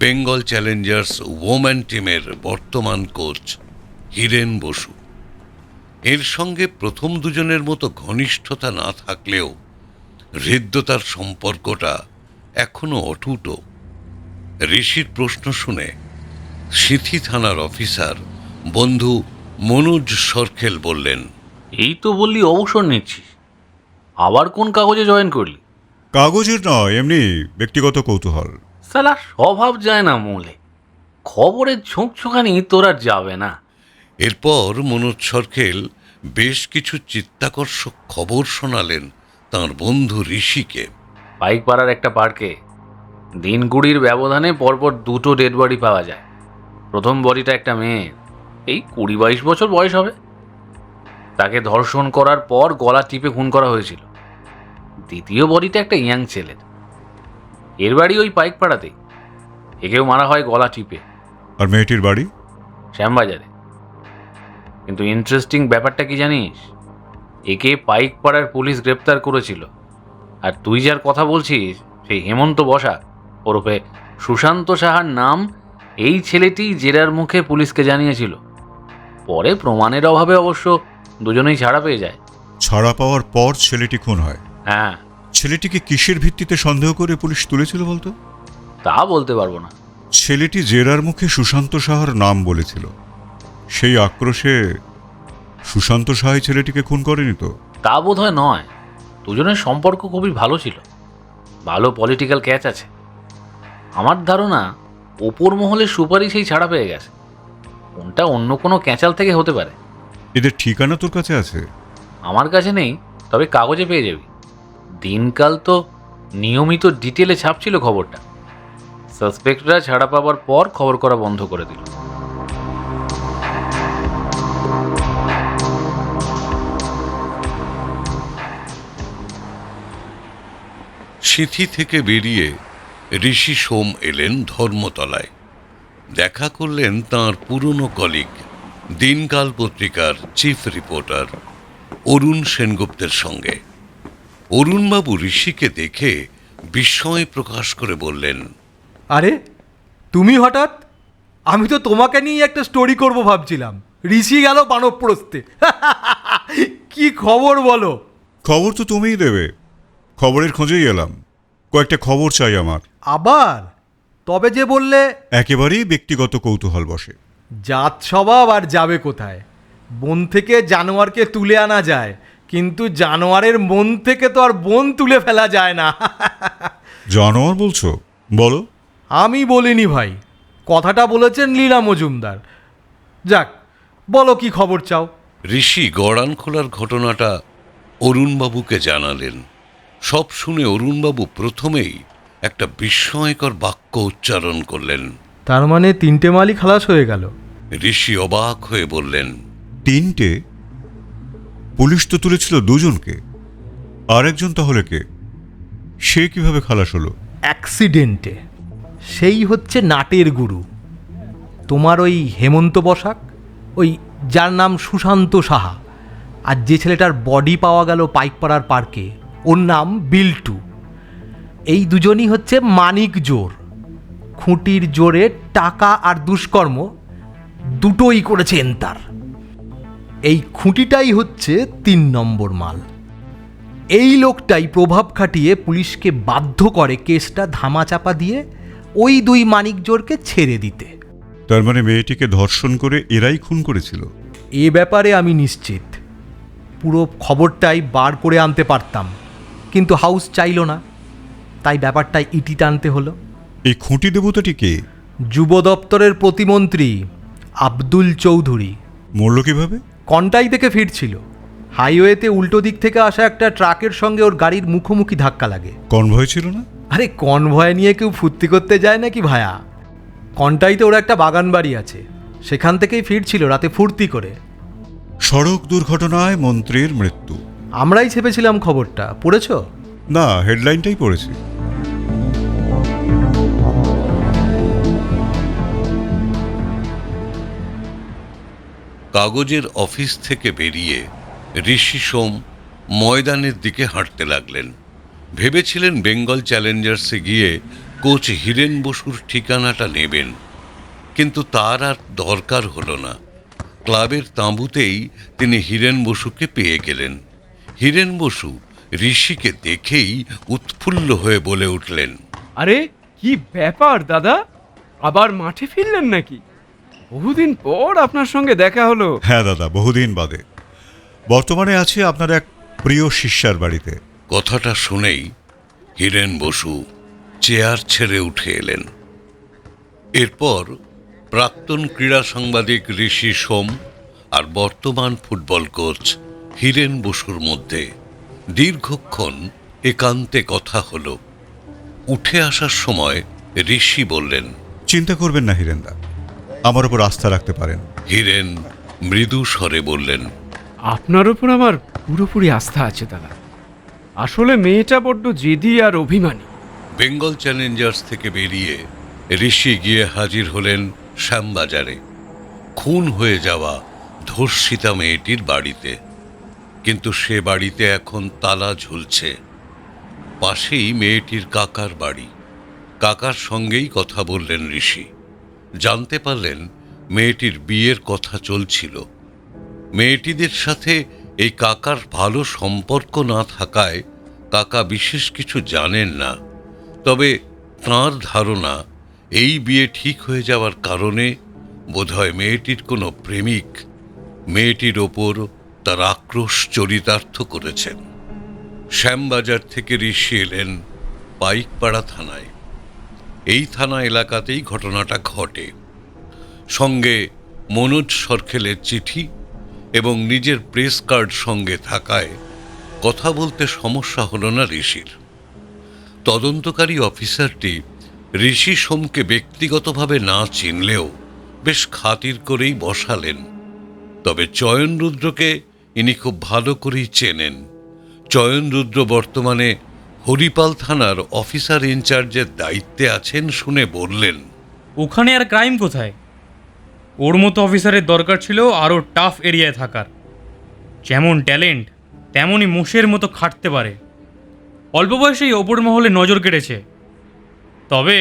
[SPEAKER 4] বেঙ্গল চ্যালেঞ্জার্স ওম্যান টিমের বর্তমান কোচ হীরেন বসু। এর সঙ্গে প্রথম দুজনের মতো ঘনিষ্ঠতা না থাকলেও হৃদ্যতার সম্পর্কটা এখনো অটুট। ঋষির প্রশ্ন শুনে সিঁথি থানার অফিসার বন্ধু মনোজ সরখেল বললেন,
[SPEAKER 8] এই তো বললি অবসর নিচ্ছিস, আবার কোন কাগজে জয়েন করলি?
[SPEAKER 1] কাগজের নয়, এমনি ব্যক্তিগত কৌতূহল।
[SPEAKER 8] সালা স্বভাব যায় না মূলে, খবরের ঝোঁকঝোঁকানি তোর আর যাবে না।
[SPEAKER 4] এরপর মনোজ সরখেল বেশ কিছু চিত্তাকর্ষক খবর শোনালেন তাঁর বন্ধু ঋষিকে।
[SPEAKER 8] পাইকপাড়ার একটা পার্কে দিনগুড়ির ব্যবধানে পরপর 2টো ডেড বডি পাওয়া যায়। প্রথম বডিটা একটা মেয়ের, এই 20-22 বছর বয়স হবে। তাকে ধর্ষণ করার পর গলা টিপে খুন করা হয়েছিল। দ্বিতীয় বডিটা একটা ইয়াং ছেলের, এর বাড়ি ওই পাইকপাড়াতেই। একেও মারা হয় গলা টিপে।
[SPEAKER 1] আর মেয়েটির বাড়ি?
[SPEAKER 8] শ্যামবাজারে। কিন্তু ইন্টারেস্টিং ব্যাপারটা কি জানিস? একে পাইকপাড়ার পুলিশ গ্রেপ্তার করেছিল। আর তুই যার কথা বলছিস, সেই হেমন্ত বসাক ওরফে সুশান্ত সাহার নাম এই ছেলেটি জেরার মুখে পুলিশকে জানিয়েছিল। পরে প্রমাণের অভাবে অবশ্য দুজনেই ছাড়া পেয়ে যায়।
[SPEAKER 1] ছাড়া পাওয়ার পর ছেলেটি খুন হয়?
[SPEAKER 8] হ্যাঁ।
[SPEAKER 1] ছেলেটিকে কিসের ভিত্তিতে সন্দেহ করে পুলিশ তুলেছিল বলতো?
[SPEAKER 8] তা বলতে পারবো না।
[SPEAKER 1] ছেলেটি জেরার মুখে সুশান্ত সাহার নাম বলেছিল। সেই আক্রোশে সুশান্ত সাহাই ছেলেটিকে খুন করেনি তো?
[SPEAKER 8] তা বোধহয় নয়। দুজনের সম্পর্ক খুবই ভালো ছিল, ভালো পলিটিক্যাল ক্যাচ আছে। আমার ধারণা ওপর মহলে সুপারিশেই ছাড়া পেয়ে গেছে। কোনটা অন্য কোনো ক্যাচাল থেকে হতে পারে।
[SPEAKER 1] এদের ঠিকানা তোর কাছে আছে?
[SPEAKER 8] আমার কাছে নেই, তবে কাগজে পেয়ে যাবি। দিনকাল তো নিয়মিত ডিটেলে ছাপছিল খবরটা। সাসপেক্টরা ছাড়া পাওয়ার পর খবর করা বন্ধ করে দিল।
[SPEAKER 4] সিঁথি থেকে বেরিয়ে ঋষি সোম এলেন ধর্মতলায়। দেখা করলেন তাঁর পুরনো কলিগ দিনকাল পত্রিকার চিফ রিপোর্টার অরুণ সেনগুপ্তের সঙ্গে। অরুণবাবু ঋষিকে দেখে বিস্ময় প্রকাশ করে বললেন,
[SPEAKER 9] আরে তুমি হঠাৎ? আমি তো তোমাকে নিয়ে একটা স্টোরি করব ভাবছিলাম। ঋষি গেল বানপ্রস্থে। কি খবর বলো?
[SPEAKER 1] খবর তো তুমিই দেবে। খবরের খোঁজেই এলাম। কয়েকটা খবর চাই আমার।
[SPEAKER 9] আবার? তবে যে বললে।
[SPEAKER 1] একেবারেই ব্যক্তিগত কৌতূহল বসে।
[SPEAKER 9] জাত স্বভাব আর যাবে কোথায়? বন থেকে জানোয়ারকে তুলে আনা যায়, কিন্তু জানোয়ারের মন থেকে তো আর বন তুলে ফেলা যায় না।
[SPEAKER 1] জানোয়ার বলছো? বলো।
[SPEAKER 9] আমি বলিনি ভাই, কথাটা বলেছেন লীলা মজুমদার। যাক, বলো কি খবর চাও?
[SPEAKER 4] ঋষি গড়ান খোলার ঘটনাটা অরুণবাবুকে জানালেন। সব শুনে অরুণবাবু প্রথমেই একটা বিস্ময়কর বাক্য উচ্চারণ করলেন।
[SPEAKER 9] তার মানে 3টে মালই খালাস হয়ে গেল?
[SPEAKER 4] ঋষি অবাক হয়ে বললেন,
[SPEAKER 1] 3টে? পুলিশ তো তুলেছিল 2জনকে, আরেকজন তাহলে কে? সে কিভাবে খালাস হলো?
[SPEAKER 9] অ্যাক্সিডেন্টে। সেই হচ্ছে নাটের গুরু, তোমার ওই হেমন্ত বসাক, ওই যার নাম সুশান্ত সাহা, আর যে ছেলেটার বডি পাওয়া গেল পাইকপাড়ার পার্কে, ওর নাম বিল্টু। এই দুজনই হচ্ছে মানিক জোর। খুঁটির জোরে টাকা আর দুষ্কর্ম দুটোই করেছে এন্তার। এই খুঁটিটাই হচ্ছে 3 নম্বর মাল। এই লোকটাই প্রভাব খাটিয়ে পুলিশকে বাধ্য করে কেসটা ধামাচাপা দিয়ে ওই 2 মানিক জোরকে ছেড়ে দিতে।
[SPEAKER 1] তার মানে মেয়েটিকে ধর্ষণ করে এরাই খুন করেছিল?
[SPEAKER 9] এ ব্যাপারে আমি নিশ্চিত। পুরো খবরটাই বার করে আনতে পারতাম, কিন্তু হাউস চাইল না, তাই ব্যাপারটাই ইটি টানতে হলো।
[SPEAKER 1] এই খুঁটি দেবতাটি কে?
[SPEAKER 9] যুব দপ্তরের প্রতিমন্ত্রী আব্দুল চৌধুরী।
[SPEAKER 1] মরল কিভাবে?
[SPEAKER 9] কন্টাই থেকে ফিরছিল, হাইওয়েতে উল্টো দিক থেকে আসা একটা ট্রাকের সঙ্গে ওর গাড়ির মুখোমুখি ধাক্কা লাগে।
[SPEAKER 1] কনভয় ছিল না?
[SPEAKER 9] আরে কনভয় নিয়ে কেউ ফুর্তি করতে যায় নাকি ভায়া? কন্টাইতে ওর একটা বাগান বাড়ি আছে, সেখান থেকেই ফিরছিল রাতে ফুর্তি করে।
[SPEAKER 1] সড়ক দুর্ঘটনায় মন্ত্রীর মৃত্যু।
[SPEAKER 9] আমরাই ছেপেছিলাম খবরটা, পড়েছ?
[SPEAKER 1] না, হেডলাইনটাই পড়েছি।
[SPEAKER 4] কাগজের অফিস থেকে বেরিয়ে ঋষি সোম ময়দানের দিকে হাঁটতে লাগলেন। ভেবেছিলেন বেঙ্গল চ্যালেঞ্জার্সে গিয়ে কোচ হীরেন বসুর ঠিকানাটা নেবেন, কিন্তু তার আর দরকার হলো না। ক্লাবের তাঁবুতেই তিনি হীরেন বসুকে পেয়ে গেলেন। হীরেন বসু ঋষিকে দেখেই উৎফুল্ল হয়ে বলে উঠলেন,
[SPEAKER 2] আরে কি ব্যাপার দাদা, আবার মাঠে ফিরলেন নাকি? বহুদিন পর আপনার সঙ্গে দেখা হলো।
[SPEAKER 1] হ্যাঁ দাদা, বহুদিন বাদে। বর্তমানে আছি আপনার এক প্রিয় শিষ্যার বাড়িতে।
[SPEAKER 4] কথাটা শুনেই হীরেন বসু চেয়ার ছেড়ে উঠে এলেন। এরপর প্রাক্তন ক্রীড়া সাংবাদিক ঋষি সোম আর বর্তমান ফুটবল কোচ হীরেন বসুর মধ্যে দীর্ঘক্ষণ একান্তে কথা হলো। উঠে আসার সময় ঋষি বললেন,
[SPEAKER 1] চিন্তা করবেন না হীরেনদা, আমার উপর আস্থা রাখতে পারেন।
[SPEAKER 4] হীরেন মৃদু স্বরে বললেন,
[SPEAKER 2] আপনার উপর আমার পুরোপুরি আস্থা আছে দাদা। আসলে মেয়েটা বড্ড জেদি আর অভিমানী।
[SPEAKER 4] বেঙ্গল চ্যালেঞ্জার্স থেকে বেরিয়ে ঋষি গিয়ে হাজির হলেন শ্যামবাজারে খুন হয়ে যাওয়া ধর্ষিতা মেয়েটির বাড়িতে। কিন্তু সে বাড়িতে এখন তালা ঝুলছে। পাশেই মেয়েটির কাকার বাড়ি। কাকার সঙ্গেই কথা বললেন ঋষি। জানতে পারলেন মেয়েটির বিয়ের কথা চলছিল। মেয়েটিদের সাথে এই কাকার ভালো সম্পর্ক না থাকায় কাকা বিশেষ কিছু জানেন না, তবে তাঁর ধারণা এই বিয়ে ঠিক হয়ে যাওয়ার কারণে বোধহয় মেয়েটির কোনো প্রেমিক মেয়েটির ওপর তার আক্রোশ চরিতার্থ করেছেন। শ্যামবাজার থেকে ঋষি এলেন পাইকপাড়া থানায়। এই থানা এলাকাতেই ঘটনাটা ঘটে। সঙ্গে মনোজ সরখেলের চিঠি এবং নিজের প্রেস কার্ড সঙ্গে থাকায় কথা বলতে সমস্যা হলো না ঋষির। তদন্তকারী অফিসারটি ঋষি সোমকে ব্যক্তিগতভাবে না চিনলেও বেশ খাতির করেই বসালেন। তবে চয়ন রুদ্রকে ইনি খুব ভালো করেই চেনেন। চয়ন রুদ্র বর্তমানে হরিপাল থানার অফিসার ইনচার্জের দায়িত্বে আছেন শুনে বললেন,
[SPEAKER 10] ওখানে আর ক্রাইম কোথায়? ওর মতো অফিসারের দরকার ছিল আরও টাফ এরিয়ায় থাকার। যেমন ট্যালেন্ট তেমনই মোষের মতো খাটতে পারে। অল্প বয়সেই ওপর মহলে নজর কেটেছে, তবে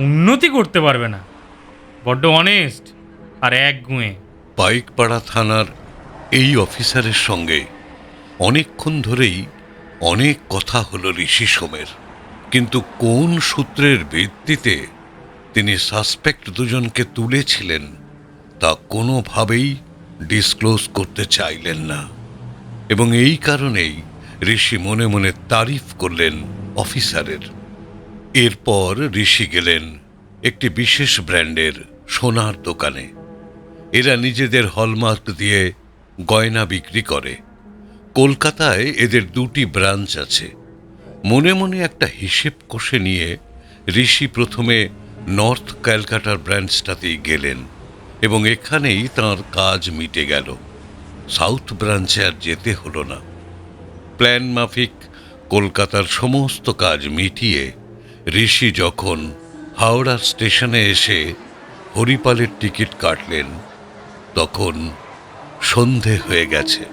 [SPEAKER 10] উন্নতি করতে পারবে না। বড্ড অনেস্ট আর একগুঁয়ে।
[SPEAKER 4] পাইকপাড়া থানার এই অফিসারের সঙ্গে অনেকক্ষণ ধরেই অনেক কথা হলো ঋষি সোমের, কিন্তু কোন সূত্রের ভিত্তিতে তিনি সাসপেক্ট দুজনকে তুলেছিলেন তা কোনোভাবেই ডিসক্লোজ করতে চাইলেন না। এবং এই কারণেই ঋষি মনে মনে তারিফ করলেন অফিসারের। এরপর ঋষি গেলেন একটি বিশেষ ব্র্যান্ডের সোনার দোকানে। এরা নিজেদের হলমার্ক দিয়ে গয়না বিক্রি করে। কলকাতায় এদের 2টি ব্রাঞ্চ আছে। মনে মনে একটা হিসেব কষে নিয়ে ঋষি প্রথমে নর্থ ক্যালকাটার ব্রাঞ্চটাতেই গেলেন এবং এখানেই তার কাজ মিটে গেল। সাউথ ব্রাঞ্চে আর যেতে হলো না। প্ল্যান মাফিক কলকাতার সমস্ত কাজ মিটিয়ে ঋষি যখন হাওড়া স্টেশনে এসে হরিপালের টিকিট কাটলেন, তখন সন্ধে হয়ে গেছে।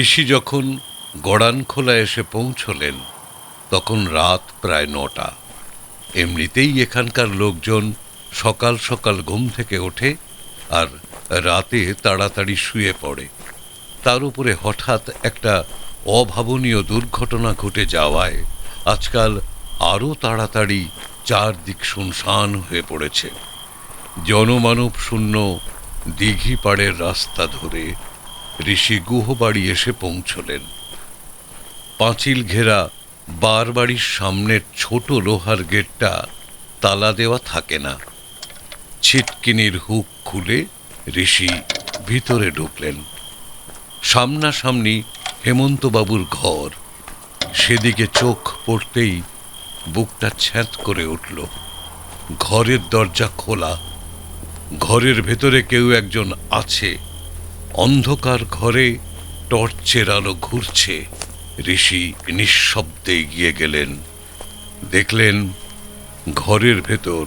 [SPEAKER 4] ঋষি যখন গড়ানখোলা এসে পৌঁছলেন, তখন রাত প্রায় 9টা। এমনিতেই এখানকার লোকজন সকাল সকাল ঘুম থেকে ওঠে আর রাতে তাড়াতাড়ি শুয়ে পড়ে। তার উপরে হঠাৎ একটা অভাবনীয় দুর্ঘটনা ঘটে যাওয়ায় আজকাল আরও তাড়াতাড়ি চারদিক শুনশান হয়ে পড়েছে। জনমানব শূন্য দিঘি পাড়ের রাস্তা ধরে ঋষি গুহবাড়ি এসে পৌঁছলেন। পাঁচিল ঘেরা বারবাড়ির সামনের ছোট লোহার গেটটা তালা দেওয়া থাকে না। ছিটকিনির হুক খুলে ঋষি ভিতরে ঢুকলেন। সামনাসামনি হেমন্তবাবুর ঘর। সেদিকে চোখ পড়তেই বুকটা ছ্যাঁত করে উঠল। ঘরের দরজা খোলা। ঘরের ভেতরে কেউ একজন আছে। অন্ধকার ঘরে টর্চের আলো ঘুরছে। ঋষি নিঃশব্দে এগিয়ে গেলেন। দেখলেন ঘরের ভেতর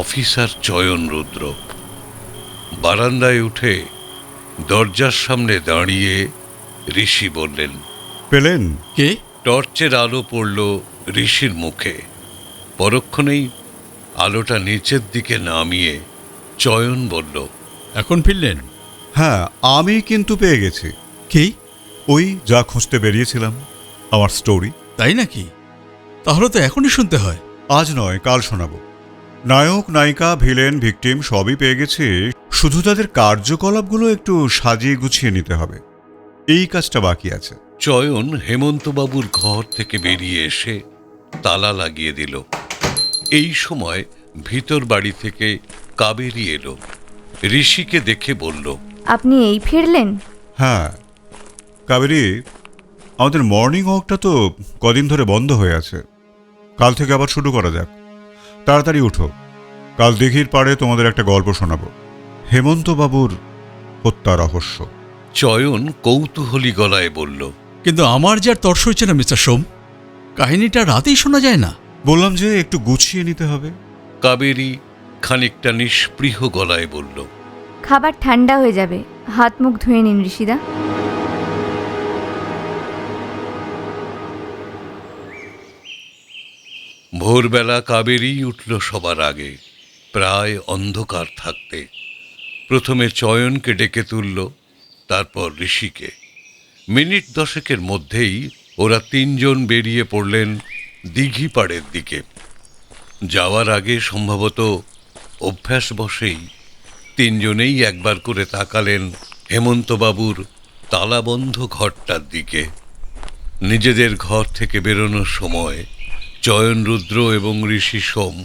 [SPEAKER 4] অফিসার চয়ন রুদ্র। বারান্দায় উঠে দরজার সামনে দাঁড়িয়ে ঋষি বললেন,
[SPEAKER 1] পেলেন?
[SPEAKER 5] কে?
[SPEAKER 4] টর্চের আলো পড়ল ঋষির মুখে। পরক্ষণেই আলোটা নিচের দিকে নামিয়ে চয়ন বলল,
[SPEAKER 5] এখন ফিরলেন?
[SPEAKER 1] হ্যাঁ, আমি কিন্তু পেয়ে গেছি।
[SPEAKER 5] কি?
[SPEAKER 1] ওই যা খুঁজতে বেরিয়েছিলাম, আমার স্টোরি।
[SPEAKER 5] তাই নাকি? তাহলে তো এখনই শুনতে হয়।
[SPEAKER 1] আজ নয়, কাল শোনাবো। নায়ক, নায়িকা, ভিলেন, ভিকটিম সবই পেয়ে গেছি। শুধু তাদের কার্যকলাপগুলো একটু সাজিয়ে গুছিয়ে নিতে হবে। এই কাজটা বাকি আছে।
[SPEAKER 4] চয়ন হেমন্তবাবুর ঘর থেকে বেরিয়ে এসে তালা লাগিয়ে দিল। এই সময় ভিতর বাড়ি থেকে কাবেরী এলো। ঋষিকে দেখে বলল,
[SPEAKER 3] আপনি এই ফিরলেন?
[SPEAKER 1] হ্যাঁ কাবেরী, আমাদের মর্নিং ওয়াকটা তো কদিন ধরে বন্ধ হয়ে আছে। কাল থেকে আবার শুরু করা যাক। তাড়াতাড়ি উঠো, কাল দিঘির পাড়ে তোমাদের একটা গল্প শোনাবো, হেমন্তবাবুর হত্যা রহস্য।
[SPEAKER 4] চয়ন কৌতূহলী গলায় বলল,
[SPEAKER 5] কিন্তু আমার যে আর তর্স হচ্ছে না মিস্টার সোম। কাহিনীটা রাতেই শোনা যায় না?
[SPEAKER 1] বললাম যে একটু গুছিয়ে নিতে হবে।
[SPEAKER 4] কাবেরী খানিকটা নিষ্পৃহ গলায় বলল,
[SPEAKER 3] খাবার ঠান্ডা হয়ে যাবে, হাত মুখ ধুয়ে নিন ঋষিদা।
[SPEAKER 4] ভোরবেলা কাবেরী উঠল সবার আগে, প্রায় অন্ধকার থাকতে। প্রথমে চয়নকে ডেকে তুলল, তারপর ঋষিকে। মিনিট 10 মধ্যেই ওরা 3জন বেরিয়ে পড়লেন দিঘি পাড়ের দিকে। যাওয়ার আগে সম্ভবত অভ্যাসবশেই 3জনেই একবার করে তাকালেন হেমন্তবাবুর তালাবন্ধ ঘরটার দিকে। নিজেদের ঘর থেকে বেরোনোর সময় চয়ন রুদ্র এবং ঋষি সোম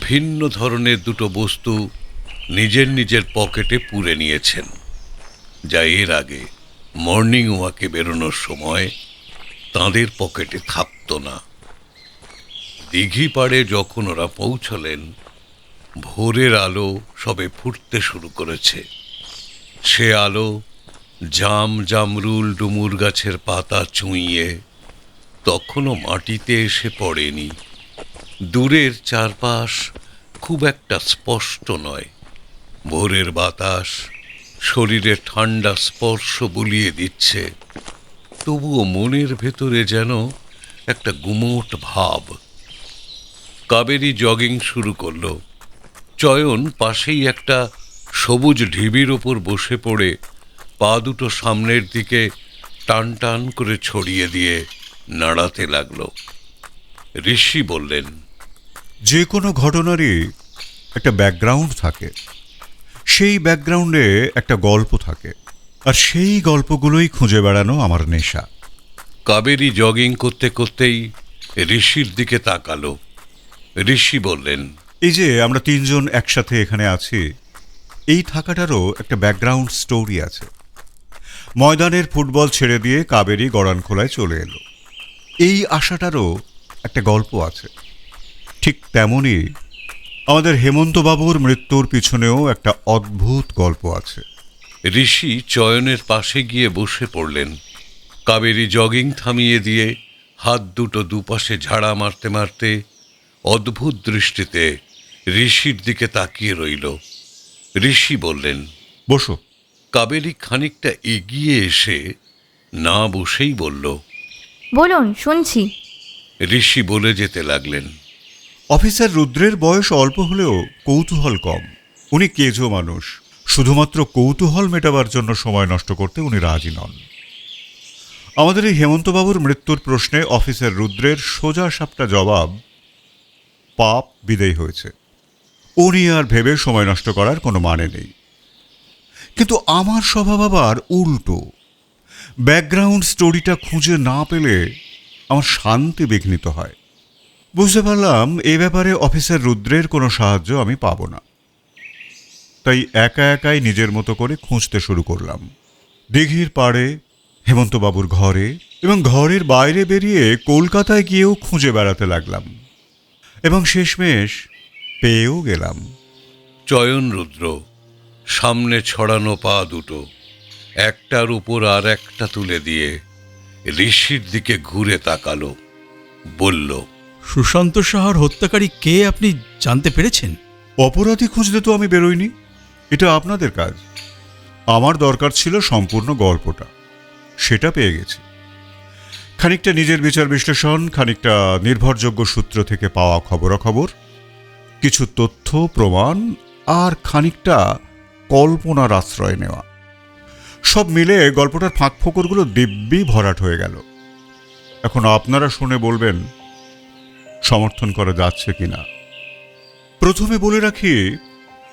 [SPEAKER 4] ভিন্ন ধরনের 2টো বস্তু নিজের নিজের পকেটে পুরে নিয়েছেন, যা এর আগে মর্নিং ওয়াকে বেরোনোর সময় তাঁদের পকেটে থাকত না। দিঘি পাড়ে যখন ওরা পৌঁছলেন, ভোরের আলো সবে ফুটতে শুরু করেছে। সে আলো জামরুল ডুমুর গাছের পাতা চুঁইয়ে তখনও মাটিতে এসে পড়েনি। দূরের চারপাশ খুব একটা স্পষ্ট নয়। ভোরের বাতাস শরীরে ঠান্ডা স্পর্শ বুলিয়ে দিচ্ছে, তবুও মনের ভেতরে যেন একটা গুমোট ভাব। কাবেরী জগিং শুরু করল। চয়ন পাশেই একটা সবুজ ঢিবির ওপর বসে পড়ে পা দুটো সামনের দিকে টান টান করে ছড়িয়ে দিয়ে নাড়াতে লাগলো। ঋষি বললেন,
[SPEAKER 1] যে কোনো ঘটনারই একটা ব্যাকগ্রাউন্ড থাকে, সেই ব্যাকগ্রাউন্ডে একটা গল্প থাকে, আর সেই গল্পগুলোই খুঁজে বেড়ানো আমার নেশা।
[SPEAKER 4] কাবেরী জগিং করতে করতেই ঋষির দিকে তাকালো। ঋষি বললেন,
[SPEAKER 1] এই যে আমরা তিনজন একসাথে এখানে আছি, এই থাকাটারও একটা ব্যাকগ্রাউন্ড স্টোরি আছে। ময়দানের ফুটবল ছেড়ে দিয়ে কাবেরী গড়ানখোলায় চলে এলো, এই আশাটারও একটা গল্প আছে। ঠিক তেমনই আমাদের হেমন্তবাবুর মৃত্যুর পিছনেও একটা অদ্ভুত গল্প আছে।
[SPEAKER 4] ঋষি চয়নের পাশে গিয়ে বসে পড়লেন। কাবেরী জগিং থামিয়ে দিয়ে হাত দুটো দুপাশে ঝাড়া মারতে মারতে অদ্ভুত দৃষ্টিতে ঋষির দিকে তাকিয়ে রইল। ঋষি বললেন,
[SPEAKER 1] বসো।
[SPEAKER 4] কাবেরী খানিকটা এগিয়ে এসে না বসেই বলল।
[SPEAKER 3] বলুন, শুনছি।
[SPEAKER 4] ঋষি বলে যেতে লাগলেন,
[SPEAKER 1] অফিসার রুদ্রের বয়স অল্প হলেও কৌতূহল কম। উনি কেজো মানুষ, শুধুমাত্র কৌতূহল মেটাবার জন্য সময় নষ্ট করতে উনি রাজি নন। আমাদের এই হেমন্তবাবুর মৃত্যুর প্রশ্নে অফিসার রুদ্রের সোজা সাপটা জবাব, পাপ বিদেয় হয়েছে। উনি আর ভেবে সময় নষ্ট করার কোনো মানে নেই। কিন্তু আমার স্বভাব আবার উল্টো। ব্যাকগ্রাউন্ড স্টোরিটা খুঁজে না পেলে আমার শান্তি বিঘ্নিত হয়। বুঝতে পারলাম এ ব্যাপারে অফিসার রুদ্রের কোনো সাহায্য আমি পাব না, তাই একা একাই নিজের মতো করে খুঁজতে শুরু করলাম। দিঘির পাড়ে, হেমন্তবাবুর ঘরে এবং ঘরের বাইরে বেরিয়ে কলকাতায় গিয়েও খুঁজে বেড়াতে লাগলাম, এবং শেষমেশ পেয়েও গেলাম।
[SPEAKER 4] চয়ন রুদ্র সামনে ছড়ানো পা দুটো একটার উপর আর একটা তুলে দিয়ে ঋষির দিকে ঘুরে তাকালো। বলল,
[SPEAKER 5] সুশান্ত সাহার হত্যাকারী কে আপনি জানতে পেরেছেন?
[SPEAKER 1] অপরাধী খুঁজতে তো আমি বেরোইনি, এটা আপনাদের কাজ। আমার দরকার ছিল সম্পূর্ণ গল্পটা, সেটা পেয়ে গেছি। খানিকটা নিজের বিচার বিশ্লেষণ, খানিকটা নির্ভরযোগ্য সূত্র থেকে পাওয়া খবরাখবর, কিছু তথ্য প্রমাণ, আর খানিকটা কল্পনার আশ্রয় নেওয়া। সব মিলে গল্পটার ফাঁকফোকরগুলো দিব্যি ভরাট হয়ে গেল। এখন আপনারা শুনে বলবেন সমর্থন করা যাচ্ছে কিনা। প্রথমে বলে রাখি,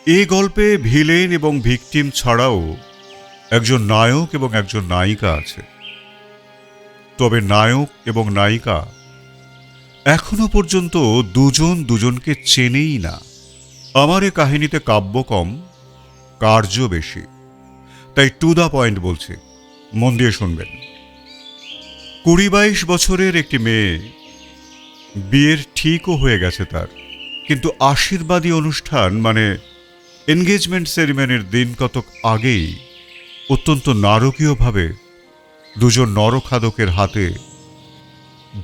[SPEAKER 1] এই গল্পে ভিলেন এবং ভিকটিম ছাড়াও একজন নায়ক এবং একজন নায়িকা আছে। তবে নায়ক এবং নায়িকা এখনো পর্যন্ত দুজন দুজনকে চেনেই না। আমার এ কাহিনীতে কাব্য কম, কার্য বেশি, তাই টু দ্য পয়েন্ট বলছি, মন দিয়ে শুনবেন। 20-22 বছরের একটি মেয়ে, বিয়ের ঠিকও হয়ে গেছে তার, কিন্তু আশীর্বাদী অনুষ্ঠান মানে এনগেজমেন্ট সেরিমনির দিন কতক আগেই অত্যন্ত নারকীয়ভাবে দুজন নরখাদকের হাতে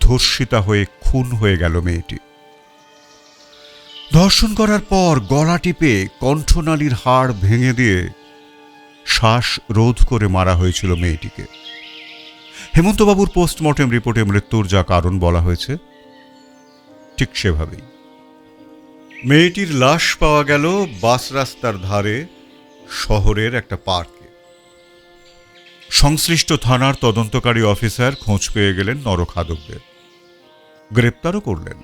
[SPEAKER 1] ধর্ষিতা হয়ে খুন হয়ে গেল মেয়েটি। ধর্ষণ করার পর গলা টিপে কণ্ঠনালীর হাড় ভেঙে দিয়ে শ্বাস রোধ করে মারা হয়েছিল মেয়েটিকে। হেমন্তবাবুর পোস্টমর্টেম রিপোর্টে মৃত্যুর যা কারণ বলা হয়েছে ঠিক সেভাবেই। মেয়েটির লাশ পাওয়া গেল বাস রাস্তার ধারে শহরের একটা পার্কে। সংশ্লিষ্ট থানার তদন্তকারী অফিসার খোঁজ পেয়ে গেলেন নরখাদকদের, গ্রেপ্তারও করলেন।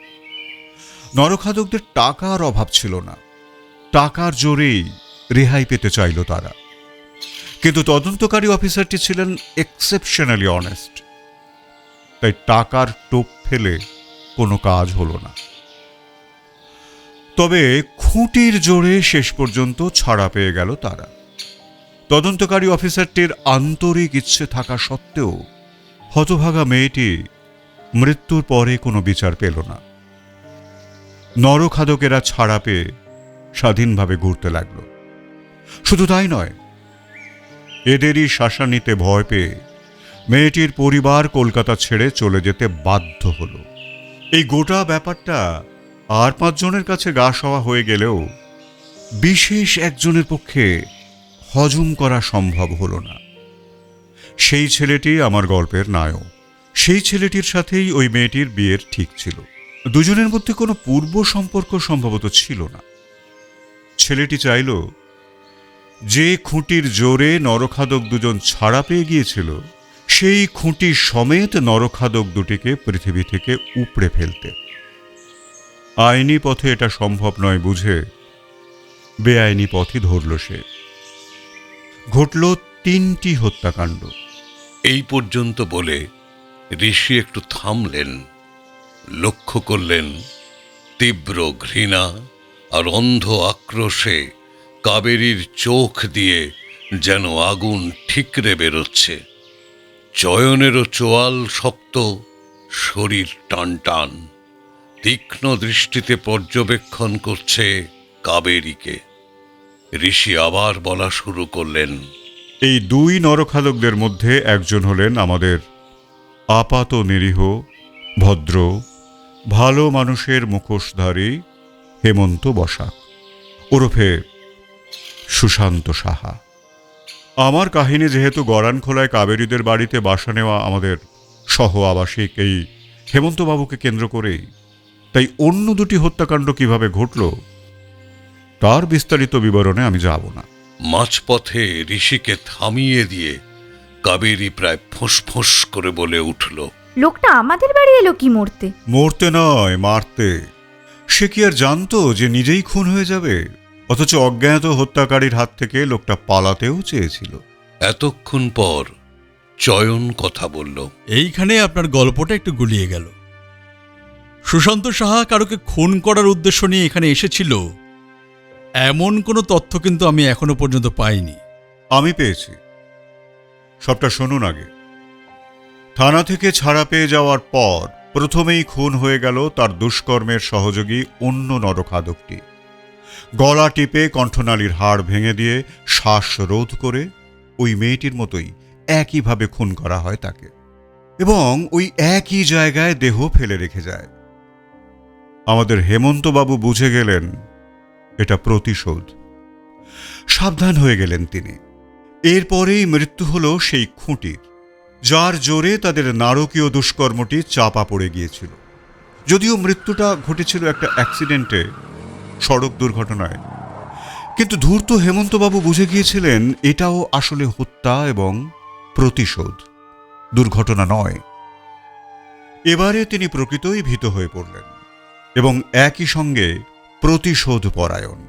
[SPEAKER 1] নরখাদকদের টাকার অভাব ছিল না, টাকার জোরেই রেহাই পেতে চাইল তারা। কিন্তু তদন্তকারী অফিসারটি ছিলেন এক্সেপশনালি অনেস্ট, তাই টাকার টোপ ফেলে কোনো কাজ হলো না। তবে খুঁটির জোরে শেষ পর্যন্ত ছাড়া পেয়ে গেল তারা। তদন্তকারী অফিসারটির আন্তরিক ইচ্ছে থাকা সত্ত্বেও হতভাগা মেয়েটি মৃত্যুর পরে কোনো বিচার পেল না। নরখাদকেরা ছাড়া পেয়ে স্বাধীনভাবে ঘুরতে লাগল। শুধু তাই নয়, এদেরই শাসানিতে ভয় পেয়ে মেয়েটির পরিবার কলকাতা ছেড়ে চলে যেতে বাধ্য হল। এই গোটা ব্যাপারটা আর 5 জনের কাছে গা সওয়া হয়ে গেলেও বিশেষ একজনের পক্ষে হজম করা সম্ভব হল না। সেই ছেলেটি আমার গল্পের নায়ক। সেই ছেলেটির সাথেই ওই মেয়েটির বিয়ের ঠিক ছিল। দুজনের মধ্যে কোনো পূর্ব সম্পর্ক সম্ভবত ছিল না। ছেলেটি চাইল যে খুঁটির জোরে নরখাদক দুজন ছাড়া পেয়ে গিয়েছিল, সেই খুঁটি সমেত নরখাদক দুটিকে পৃথিবী থেকে উপড়ে ফেলতে। আইনি পথে এটা সম্ভব নয় বুঝে বেআইনি পথই ধরল সে। ঘটল 3টি হত্যাকাণ্ড।
[SPEAKER 4] এই পর্যন্ত বলে ঋষি একটু থামলেন, লক্ষ্য করলেন তীব্র ঘৃণা আর অন্ধ আক্রোশে কাবেরীর চোখ দিয়ে যেন আগুন ঠিকরে বেরোচ্ছে। চয়নেরও চোয়াল শক্ত, শরীর টান টান, তীক্ষ্ণ দৃষ্টিতে পর্যবেক্ষণ করছে কাবেরীকে। ঋষি আবার বলা শুরু করলেন,
[SPEAKER 1] এই 2 নরখাদকদের মধ্যে একজন হলেন আমাদের আপাত নিরীহ, ভদ্র, ভালো মানুষের মুখোশধারী হেমন্ত বসাক, ওরফে সুশান্ত সাহা। আমার কাহিনী যেহেতু গড়ানখোলায় কাবেরীদের বাড়িতে বাসা নেওয়া আমাদের সহ আবাসিক এই হেমন্তবাবুকে কেন্দ্র করেই, তাই অন্য 2টি হত্যাকাণ্ড কিভাবে ঘটল তার বিস্তারিত বিবরণে আমি যাব না।
[SPEAKER 4] মাঝপথে ঋষিকে থামিয়ে দিয়ে কাবেরী প্রায় ফোঁস করে বলে উঠল,
[SPEAKER 3] লোকটা আমাদের বাড়ি এলো কি মরতে?
[SPEAKER 1] মরতে নয়, মারতে। সে কি আর জানতো যে নিজেই খুন হয়ে যাবে? অথচ অজ্ঞাত হত্যাকারীর হাত থেকে লোকটা পালাতেও চেয়েছিল।
[SPEAKER 4] এতক্ষণ পর চয়ন কথা বলল,
[SPEAKER 5] এইখানে আপনার গল্পটা একটু গুলিয়ে গেল। সুশান্ত সাহা কারোকে খুন করার উদ্দেশ্য নিয়ে এখানে এসেছিল এমন কোনো তথ্য কিন্তু আমি এখনো পর্যন্ত পাইনি।
[SPEAKER 1] আমি পেয়েছি, সবটা শুনুন আগে। থানা থেকে ছাড়া পেয়ে যাওয়ার পর প্রথমেই খুন হয়ে গেল তার দুষ্কর্মের সহযোগী অন্য নরখাদকটি। গলা টিপে কণ্ঠনালীর হাড় ভেঙে দিয়ে শ্বাসরোধ করে ওই মেয়েটির মতোই একইভাবে খুন করা হয় তাকে, এবং ওই একই জায়গায় দেহ ফেলে রেখে যায়। আমাদের হেমন্তবাবু বুঝে গেলেন এটা প্রতিশোধ। সাবধান হয়ে গেলেন তিনি। এরপরেই মৃত্যু হল সেই খুঁটির, যার জোরে তাদের নারকীয় দুষ্কর্মটি চাপা পড়ে গিয়েছিল। যদিও মৃত্যুটা ঘটেছিল একটা অ্যাক্সিডেন্টে, সড়ক দুর্ঘটনায়, কিন্তু ধূর্ত হেমন্তবাবু বুঝে গিয়েছিলেন এটাও আসলে হত্যা এবং প্রতিশোধ, দুর্ঘটনা নয়। এবারে তিনি প্রকৃতই ভীত হয়ে পড়লেন এবং একই সঙ্গে প্রতিশোধ পরায়ণ।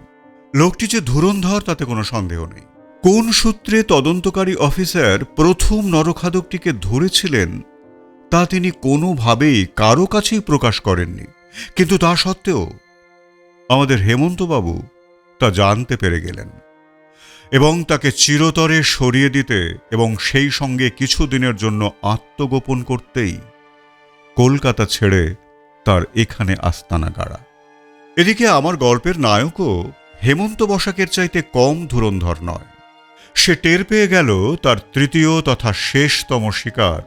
[SPEAKER 1] লোকটি যে ধুরন্ধর তাতে কোনো সন্দেহ নেই। কোন সূত্রে তদন্তকারী অফিসার প্রথম নরখাদকটিকে ধরেছিলেন তা তিনি কোনোভাবেই কারো কাছেই প্রকাশ করেননি, কিন্তু তা সত্ত্বেও আমাদের হেমন্তবাবু তা জানতে পেরে গেলেন এবং তাকে চিরতরে সরিয়ে দিতে এবং সেই সঙ্গে কিছুদিনের জন্য আত্মগোপন করতেই কলকাতা ছেড়ে তার এখানে আস্তানা গাড়া। এদিকে আমার গল্পের নায়কও হেমন্ত বসাকের চাইতে কম ধুরন্ধর নয়। সে টের পেয়ে গেল তার তৃতীয় তথা শেষতম শিকার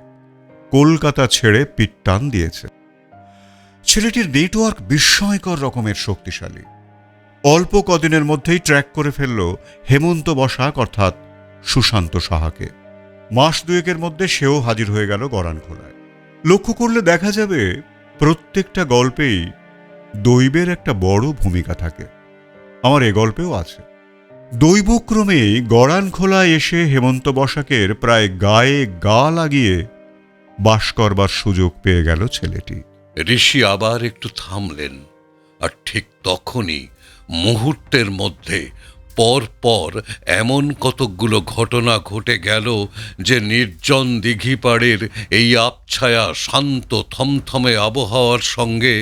[SPEAKER 1] কলকাতা ছেড়ে পিট্টান দিয়েছে। ছেলেটির নেটওয়ার্ক বিস্ময়কর রকমের শক্তিশালী। অল্প কদিনের মধ্যেই ট্র্যাক করে ফেলল হেমন্ত বসাক অর্থাৎ সুশান্ত সাহাকে। মাস 2 মধ্যে সেও হাজির হয়ে গেল গড়ানখোলায়। লক্ষ্য করলে দেখা যাবে প্রত্যেকটা গল্পেই দৈবের একটা বড় ভূমিকা থাকে। আমার এ গল্পেও আছে। দৈবক্রমেই গড়ানখোলায় এসে হেমন্ত বসাকের প্রায় গায়ে গা লাগিয়ে বাস করবার সুযোগ পেয়ে গেল ছেলেটি।
[SPEAKER 4] ঋষি আবার একটু থামলেন, আর ঠিক তখনই মুহূর্তের মধ্যে পর এমন কতকগুলো ঘটনা ঘটে গেল যে নির্জন দিঘিপাড়ের এই আবছায়া শান্ত থমথমে আবহাওয়ার সঙ্গে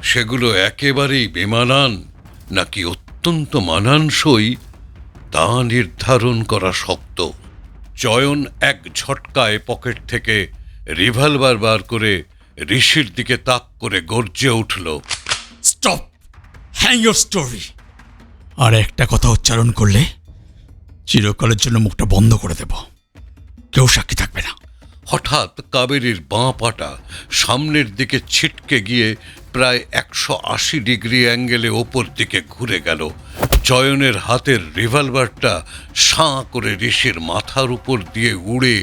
[SPEAKER 4] সেগুলো একেবারেই বেমানান নাকি অত্যন্ত মানানসই তা নির্ধারণ করা শক্ত। চয়ন এক ঝটকায় পকেট থেকে রিভলভার বার করে ঋষির দিকে তাক করে গর্জে উঠল,
[SPEAKER 5] স্টপ, হ্যাং ইয়োর স্টোরি। আর একটা কথা উচ্চারণ করলে চিরকালের জন্য মুখটা বন্ধ করে দেব, কেউ সাক্ষী থাকবে না।
[SPEAKER 4] হঠাৎ কাবেরীর বাঁ পাটা সামনের দিকে ছিটকে গিয়ে প্রায় 180 ডিগ্রি অ্যাঙ্গেলে ওপর দিকে ঘুরে গেল। চয়নের হাতের রিভলভারটা সাঁ করে ঋষির মাথার উপর দিয়ে উড়ে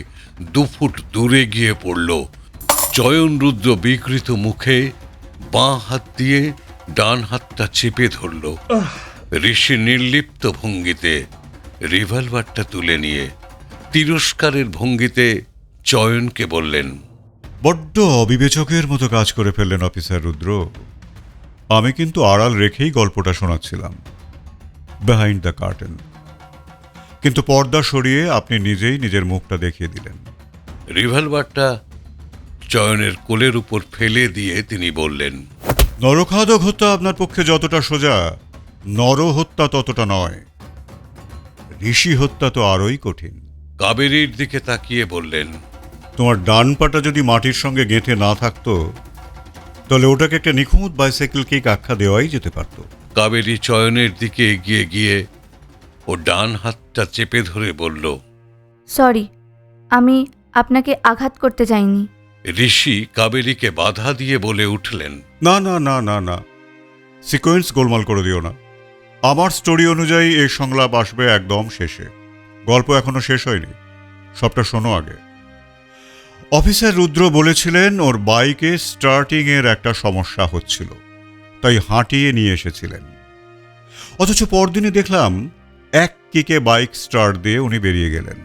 [SPEAKER 4] 2 ফুট দূরে গিয়ে পড়ল। চয়ন রুদ্র বিকৃত মুখে বাঁ হাত দিয়ে ডান হাতটা চেপে ধরল। ঋষি নির্লিপ্ত ভঙ্গিতে রিভলভারটা তুলে নিয়ে তিরস্কারের ভঙ্গিতে চয়নকে বললেন,
[SPEAKER 1] বড্ড অবিবেচকের মতো কাজ করে ফেললেন অফিসার রুদ্র। আমি কিন্তু আড়াল রেখেই গল্পটা শোনাচ্ছিলাম, বিহাইন্ড দ্য কার্টেন। কিন্তু পর্দা সরিয়ে আপনি নিজেই নিজের মুখটা দেখিয়ে দিলেন।
[SPEAKER 4] রিভলভারটা চয়নের কোলের উপর ফেলে দিয়ে তিনি বললেন,
[SPEAKER 1] নরখাদক হত্যা আপনার পক্ষে যতটা সোজা, নরহত্যা ততটা নয়। ঋষি হত্যা তো আরোই কঠিন।
[SPEAKER 4] কাবেরীর দিকে তাকিয়ে বললেন,
[SPEAKER 1] তোমার ডান পাটা যদি মাটির সঙ্গে গেঁথে না থাকতো, তাহলে ওটাকে একটা নিখুঁত বাইসাইকেল কেক আখ্যা দেওয়াই যেতে পারত।
[SPEAKER 4] কাবেরী চয়নের দিকে এগিয়ে গিয়ে ও ডান হাতটা চেপে ধরে বলল,
[SPEAKER 3] সরি, আমি আপনাকে আঘাত করতে চাইনি।
[SPEAKER 4] ঋষি কাবেরীকে বাধা দিয়ে বলে উঠলেন,
[SPEAKER 1] না না না না না, সিকোয়েন্স গোলমাল করে দিও না। আমার স্টোরি অনুযায়ী এই সংলাপ আসবে একদম শেষে। গল্প এখনো শেষ হয়নি, সবটা শোনো আগে। অফিসার রুদ্র বলেছিলেন ওর বাইকে স্টার্টিংয়ের একটা সমস্যা হচ্ছিল, তাই হাঁটিয়ে নিয়ে এসেছিলেন। অথচ পরদিনই দেখলাম এক কিকে বাইক স্টার্ট দিয়ে উনি বেরিয়ে গেলেন।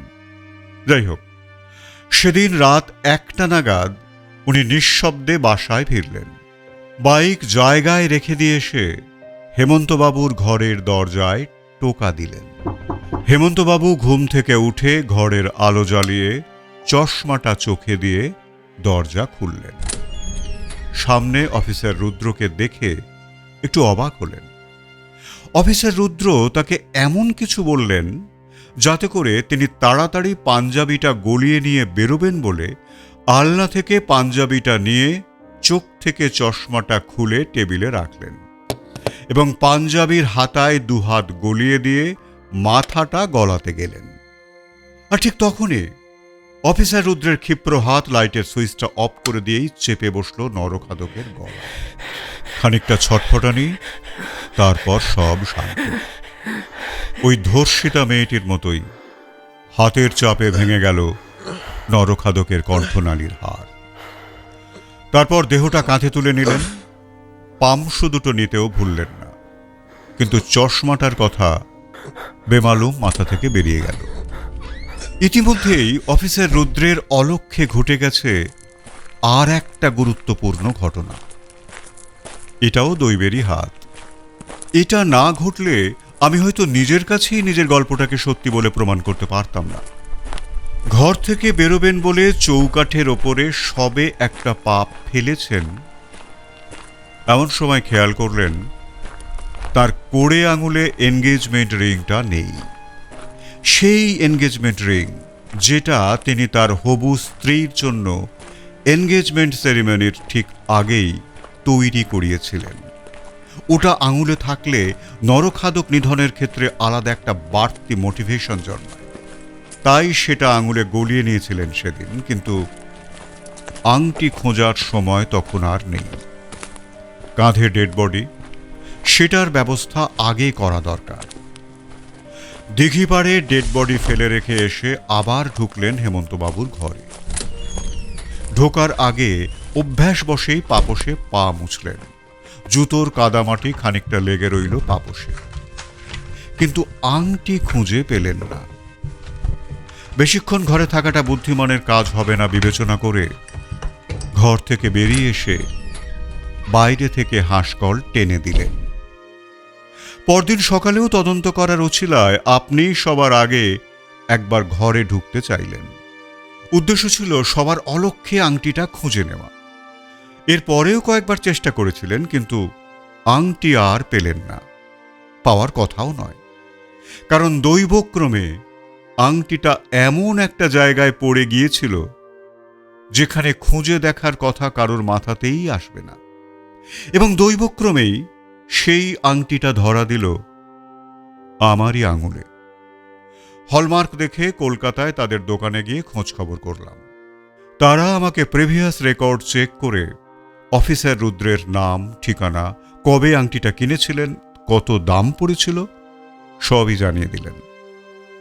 [SPEAKER 1] যাই হোক, সেদিন রাত 1টা নাগাদ উনি নিঃশব্দে বাসায় ফিরলেন। বাইক জায়গায় রেখে দিয়ে এসে হেমন্তবাবুর ঘরের দরজায় টোকা দিলেন। হেমন্তবাবু ঘুম থেকে উঠে ঘরের আলো জ্বালিয়ে চশমাটা চোখে দিয়ে দরজা খুললেন। সামনে অফিসার রুদ্রকে দেখে একটু অবাক হলেন। অফিসার রুদ্র তাকে এমন কিছু বললেন যাতে করে তিনি তাড়াতাড়ি পাঞ্জাবিটা গলিয়ে নিয়ে বেরোবেন বলে আলনা থেকে পাঞ্জাবিটা নিয়ে চোখ থেকে চশমাটা খুলে টেবিলে রাখলেন এবং পাঞ্জাবির হাতায় দুহাত গলিয়ে দিয়ে মাথাটা গলাতে গেলেন। আর ঠিক তখনই অফিসার রুদ্রের ক্ষিপ্র হাত লাইটের সুইচটা অফ করে দিয়েই চেপে বসল নরখাদকের গলা। খানিকটা ছটফটানি, তারপর সব শান্ত। ওই ধর্ষিতা মেয়েটির মতোই হাতের চাপে ভেঙে গেল নরখাদকের কণ্ঠনালীর হাড়। তারপর দেহটা কাঁধে তুলে নিলেন। পামসু দুটো নিতেও ভুললেন না, কিন্তু চশমাটার কথা বেমালুম মাথা থেকে বেরিয়ে গেল। ইতিমধ্যেই অফিসার রুদ্রের অলক্ষ্যে ঘটে গেছে আর একটা গুরুত্বপূর্ণ ঘটনা। এটাও দৈবেরই হাত। এটা না ঘটলে আমি হয়তো নিজের কাছেই নিজের গল্পটাকে সত্যি বলে প্রমাণ করতে পারতাম না। ঘর থেকে বেরোবেন বলে চৌকাঠের ওপরে সবে একটা পা ফেলেছেন, এমন সময় খেয়াল করলেন তার কোড়ে আঙুলে এনগেজমেন্ট রিংটা নেই। সেই এনগেজমেন্ট রিং যেটা তিনি তার হবু স্ত্রীর জন্য এনগেজমেন্ট সেরিমনির ঠিক আগেই তৈরি করিয়েছিলেন। ওটা আঙুলে থাকলে নরখাদক নিধনের ক্ষেত্রে আলাদা একটা বাড়তি মোটিভেশন জন্মায়, তাই সেটা আঙুলে গলিয়ে নিয়েছিলেন সেদিন। কিন্তু আংটি খোঁজার সময় তখন আর নেই। কাঁধে ডেড বডি, সেটার ব্যবস্থা আগে করা দরকার। দিঘিপাড়ে ডেড বডি ফেলে রেখে এসে আবার ঢুকলেন হেমন্তবাবুর ঘরে। ঢোকার আগে অভ্যাসবশেই পাপোশে পা মুছলেন। জুতোর কাদামাটি খানিকটা লেগে রইল পাপোশে, কিন্তু আংটি খুঁজে পেলেন না। বেশিক্ষণ ঘরে থাকাটা বুদ্ধিমানের কাজ হবে না বিবেচনা করে ঘর থেকে বেরিয়ে এসে বাইরে থেকে হাঁসকল টেনে দিলেন। পরদিন সকালেও তদন্ত করার উছিলায় আপনি সবার আগে একবার ঘরে ঢুকতে চাইলেন। উদ্দেশ্য ছিল সবার অলক্ষ্যে আংটিটা খুঁজে নেওয়া। এরপরেও কয়েকবার চেষ্টা করেছিলেন, কিন্তু আংটি আর পেলেন না, পাওয়ার কথাও নয়। কারণ দৈবক্রমে আংটিটা এমন একটা জায়গায় পড়ে গিয়েছিল যেখানে খুঁজে দেখার কথা কারোর মাথাতেই আসবে না, এবং দৈবক্রমেই সেই আংটিটা ধরা দিল আমারই আঙুলে। হলমার্ক দেখে কলকাতায় তাদের দোকানে গিয়ে খোঁজ খবর করলাম। তারা আমাকে প্রিভিয়াস রেকর্ড চেক করে অফিসার রুদ্রের নাম, ঠিকানা, কবে আংটিটা কিনেছিলেন, কত দাম পড়েছিল, সবই জানিয়ে দিলেন।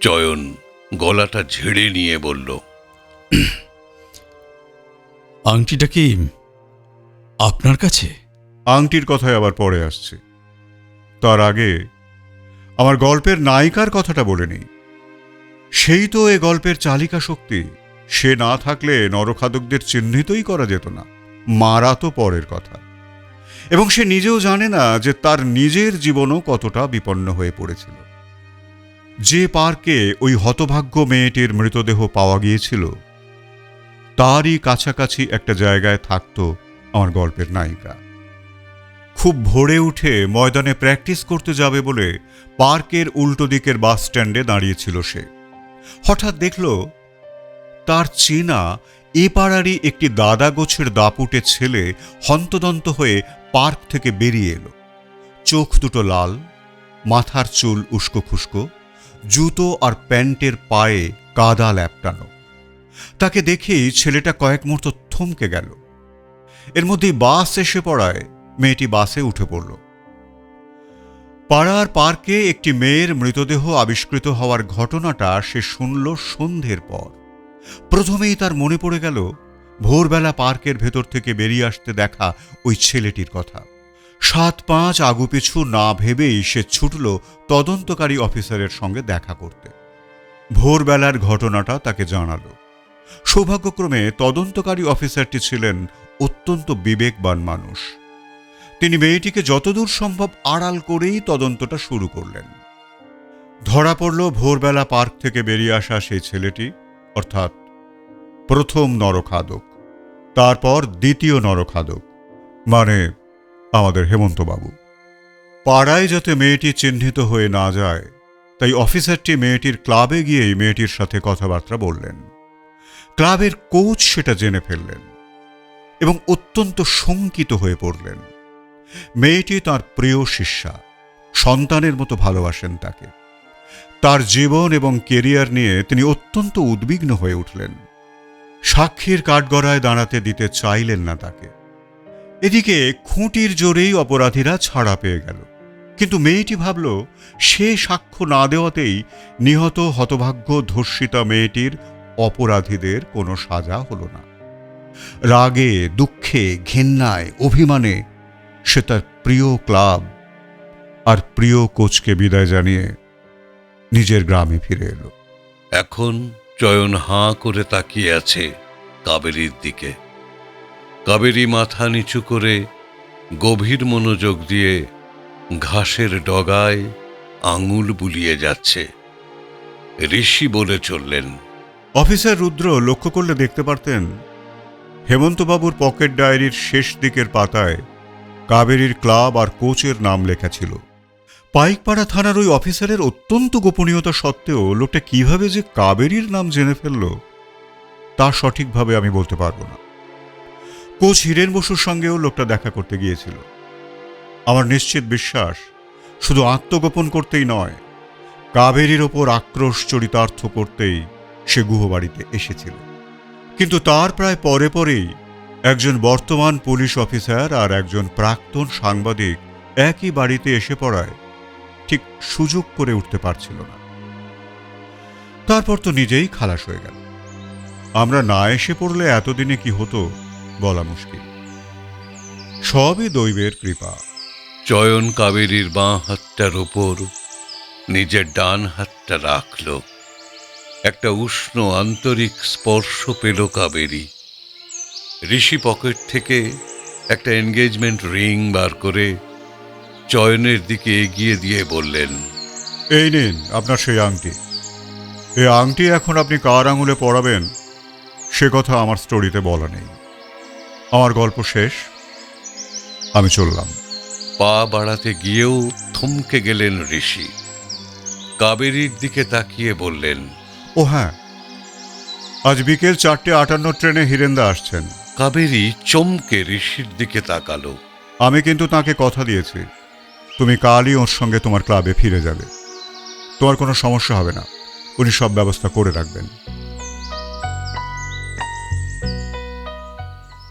[SPEAKER 4] চয়ন গলাটা ঝেড়ে নিয়ে বলল,
[SPEAKER 5] আংটিটা কি আপনার কাছে?
[SPEAKER 1] আংটির কথায় আবার পরে আসছে, তার আগে আমার গল্পের নায়িকার কথাটা বলে নেই। সেই তো এ গল্পের চালিকা শক্তি। সে না থাকলে নরখাদকদের চিহ্নিতই করা যেত না, মারা তো পরের কথা। এবং সে নিজেও জানে না যে তার নিজের জীবনও কতটা বিপন্ন হয়ে পড়েছিল। যে পার্কে ওই হতভাগ্য মেয়েটির মৃতদেহ পাওয়া গিয়েছিল, তারই কাছাকাছি একটা জায়গায় থাকত আমার গল্পের নায়িকা। খুব ভোরে উঠে ময়দানে প্র্যাকটিস করতে যাবে বলে পার্কের উল্টো দিকের বাস স্ট্যান্ডে দাঁড়িয়েছিল সে। হঠাৎ দেখল তার চেনা এ পাড়ারই একটি দাদা গোছের দাপুটে ছেলে হন্তদন্ত হয়ে পার্ক থেকে বেরিয়ে এলো। চোখ দুটো লাল, মাথার চুল উস্কো খুস্কো, জুতো আর প্যান্টের পায়ে কাদা ল্যাপটানো। তাকে দেখেই ছেলেটা কয়েক মুহূর্ত থমকে গেল। এর মধ্যেই বাস এসে পড়ায় মেয়েটি বাসে উঠে পড়ল। পাড়ার পার্কে একটি মেয়ের মৃতদেহ আবিষ্কৃত হওয়ার ঘটনাটা সে শুনল সন্ধ্যের পর। প্রথমেই তার মনে পড়ে গেল ভোরবেলা পার্কের ভেতর থেকে বেরিয়ে আসতে দেখা ওই ছেলেটির কথা। 7-5 আগুপিছু না ভেবেই সে ছুটল তদন্তকারী অফিসারের সঙ্গে দেখা করতে। ভোরবেলার ঘটনাটা তাকে জানালো। সৌভাগ্যক্রমে তদন্তকারী অফিসারটি ছিলেন অত্যন্ত বিবেকবান মানুষ। তিনি মেয়েটিকে যতদূর সম্ভব আড়াল করেই তদন্তটা শুরু করলেন। ধরা পড়ল ভোরবেলা পার্ক থেকে বেরিয়ে আসা সেই ছেলেটি, অর্থাৎ প্রথম নরখাদক, তারপর দ্বিতীয় নরখাদক, মানে আমাদের হেমন্তবাবু। পাড়ায় যাতে মেয়েটি চিহ্নিত হয়ে না যায়, তাই অফিসারটি মেয়েটির ক্লাবে গিয়েই মেয়েটির সাথে কথাবার্তা বললেন। ক্লাবের কোচ সেটা জেনে ফেললেন এবং অত্যন্ত শঙ্কিত হয়ে পড়লেন। মেয়েটি তার প্রিয় শিষ্যা, সন্তানের মতো ভালোবাসেন তাকে। তার জীবন এবং কেরিয়ার নিয়ে তিনি অত্যন্ত উদ্বিগ্ন হয়ে উঠলেন। সাক্ষীর কাঠগড়ায় দাঁড়াতে দিতে চাইলেন না তাকে। এদিকে খুঁটির জোরেই অপরাধীরা ছাড়া পেয়ে গেল, কিন্তু মেয়েটি ভাবল সে সাক্ষ্য না দেওয়াতেই নিহত হতভাগ্য ধর্ষিতা মেয়েটির অপরাধীদের কোনো সাজা হল না। রাগে, দুঃখে, ঘেন্নায়, অভিমানে সে তার প্রিয় ক্লাব আর প্রিয় কোচকে বিদায় জানিয়ে নিজের গ্রামে ফিরে এলো।
[SPEAKER 4] এখন চয়ন হাঁ করে তাকিয়ে আছে কাবেরীর দিকে। কাবেরী মাথা নিচু করে গভীর মনোযোগ দিয়ে ঘাসের ডগায় আঙুল বুলিয়ে যাচ্ছে। ঋষি বলে চললেন।
[SPEAKER 1] অফিসার রুদ্র লক্ষ্য করলে দেখতে পারতেন হেমন্তবাবুর পকেট ডায়েরির শেষ দিকের পাতায় কাবেরীর ক্লাব আর কোচের নাম লেখা ছিল। পাইকপাড়া থানার ওই অফিসারের অত্যন্ত গোপনীয়তা সত্ত্বেও লোকটা কিভাবে যে কাবেরীর নাম জেনে ফেলল তা সঠিকভাবে আমি বলতে পারব না। কোচ হীরেন বসুর সঙ্গেও লোকটা দেখা করতে গিয়েছিল। আমার নিশ্চিত বিশ্বাস শুধু আত্মগোপন করতেই নয়, কাবেরীর ওপর আক্রোশ চরিতার্থ করতেই সে গুহবাড়িতে এসেছিল। কিন্তু তার প্রায় পরে পরেই একজন বর্তমান পুলিশ অফিসার আর একজন প্রাক্তন সাংবাদিক একই বাড়িতে এসে পড়ায় ঠিক সুযোগ করে উঠতে পারছিল না। তারপর তো নিজেই খালাস হয়ে গেল। আমরা না এসে পড়লে এতদিনে কি হতো বলা মুশকিল। সবই দৈবের কৃপা।
[SPEAKER 4] চয়ন কাবেরীর বাঁ হাতটার ওপর নিজের ডান হাতটা রাখল। একটা উষ্ণ আন্তরিক স্পর্শ পেল কাবেরী। ঋষি পকেট থেকে একটা এনগেজমেন্ট রিং বার করে চয়নের দিকে এগিয়ে দিয়ে বললেন,
[SPEAKER 1] এই নিন আপনার সেই আংটি। এই আংটি এখন আপনি কার আঙুলে পরাবেন সে কথা আমার স্টোরিতে বলা নেই। আমার গল্প শেষ, আমি চললাম।
[SPEAKER 4] পা বাড়াতে গিয়েও থমকে গেলেন ঋষি। কাবেরীর দিকে তাকিয়ে বললেন,
[SPEAKER 1] ও হ্যাঁ, আজ বিকেল 4:58 ট্রেনে হিরেন্দা আসছেন।
[SPEAKER 4] কাবেরী চমকে ঋষির দিকে তাকালো।
[SPEAKER 1] আমি কিন্তু তাকে কথা দিয়েছি তুমি কালই ওর সঙ্গে তোমার ক্লাবে ফিরে যাবে। তোমার কোনো সমস্যা হবে না, উনি সব ব্যবস্থা করে রাখবেন।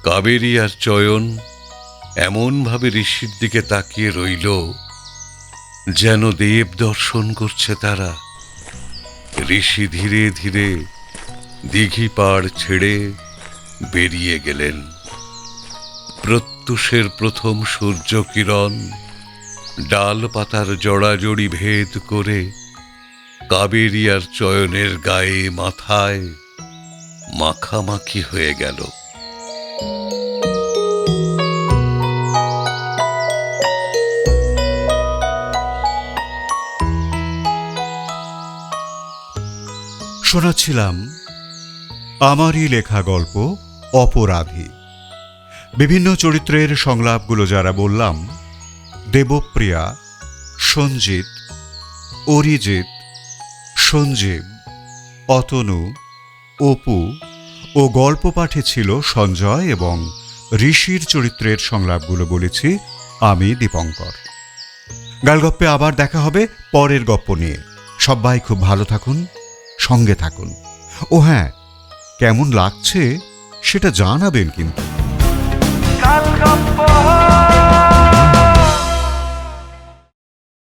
[SPEAKER 4] কাবেরী আর চয়ন এমনভাবে ঋষির দিকে তাকিয়ে রইল যেন দেব দর্শন করছে তারা। ঋষি ধীরে ধীরে দিঘি পাড় ছেড়ে বেরিয়ে গেলেন। প্রত্যুষের প্রথম সূর্য কিরণ ডাল পাতার জড়াজড়ি ভেদ করে কাবেরী আর চয়নের গায়ে মাথায় মাখামাখি হয়ে গেল।
[SPEAKER 1] শোনাচ্ছিলাম আমারই লেখা গল্প অপরাধী। বিভিন্ন চরিত্রের সংলাপগুলো যারা বললাম, দেবপ্রিয়া, সঞ্জিত, অরিজিৎ, সঞ্জীব, অতনু, অপু ও গল্প পাঠে ছিল সঞ্জয় এবং ঋষির চরিত্রের সংলাপগুলো বলেছি আমি দীপঙ্কর। গালগপ্পে আবার দেখা হবে পরের গপ্প নিয়ে। সবাই খুব ভালো থাকুন, সঙ্গে থাকুন। ও হ্যাঁ, কেমন লাগছে সেটা জানাবেন কিন্তু।
[SPEAKER 11] কাল গপ্প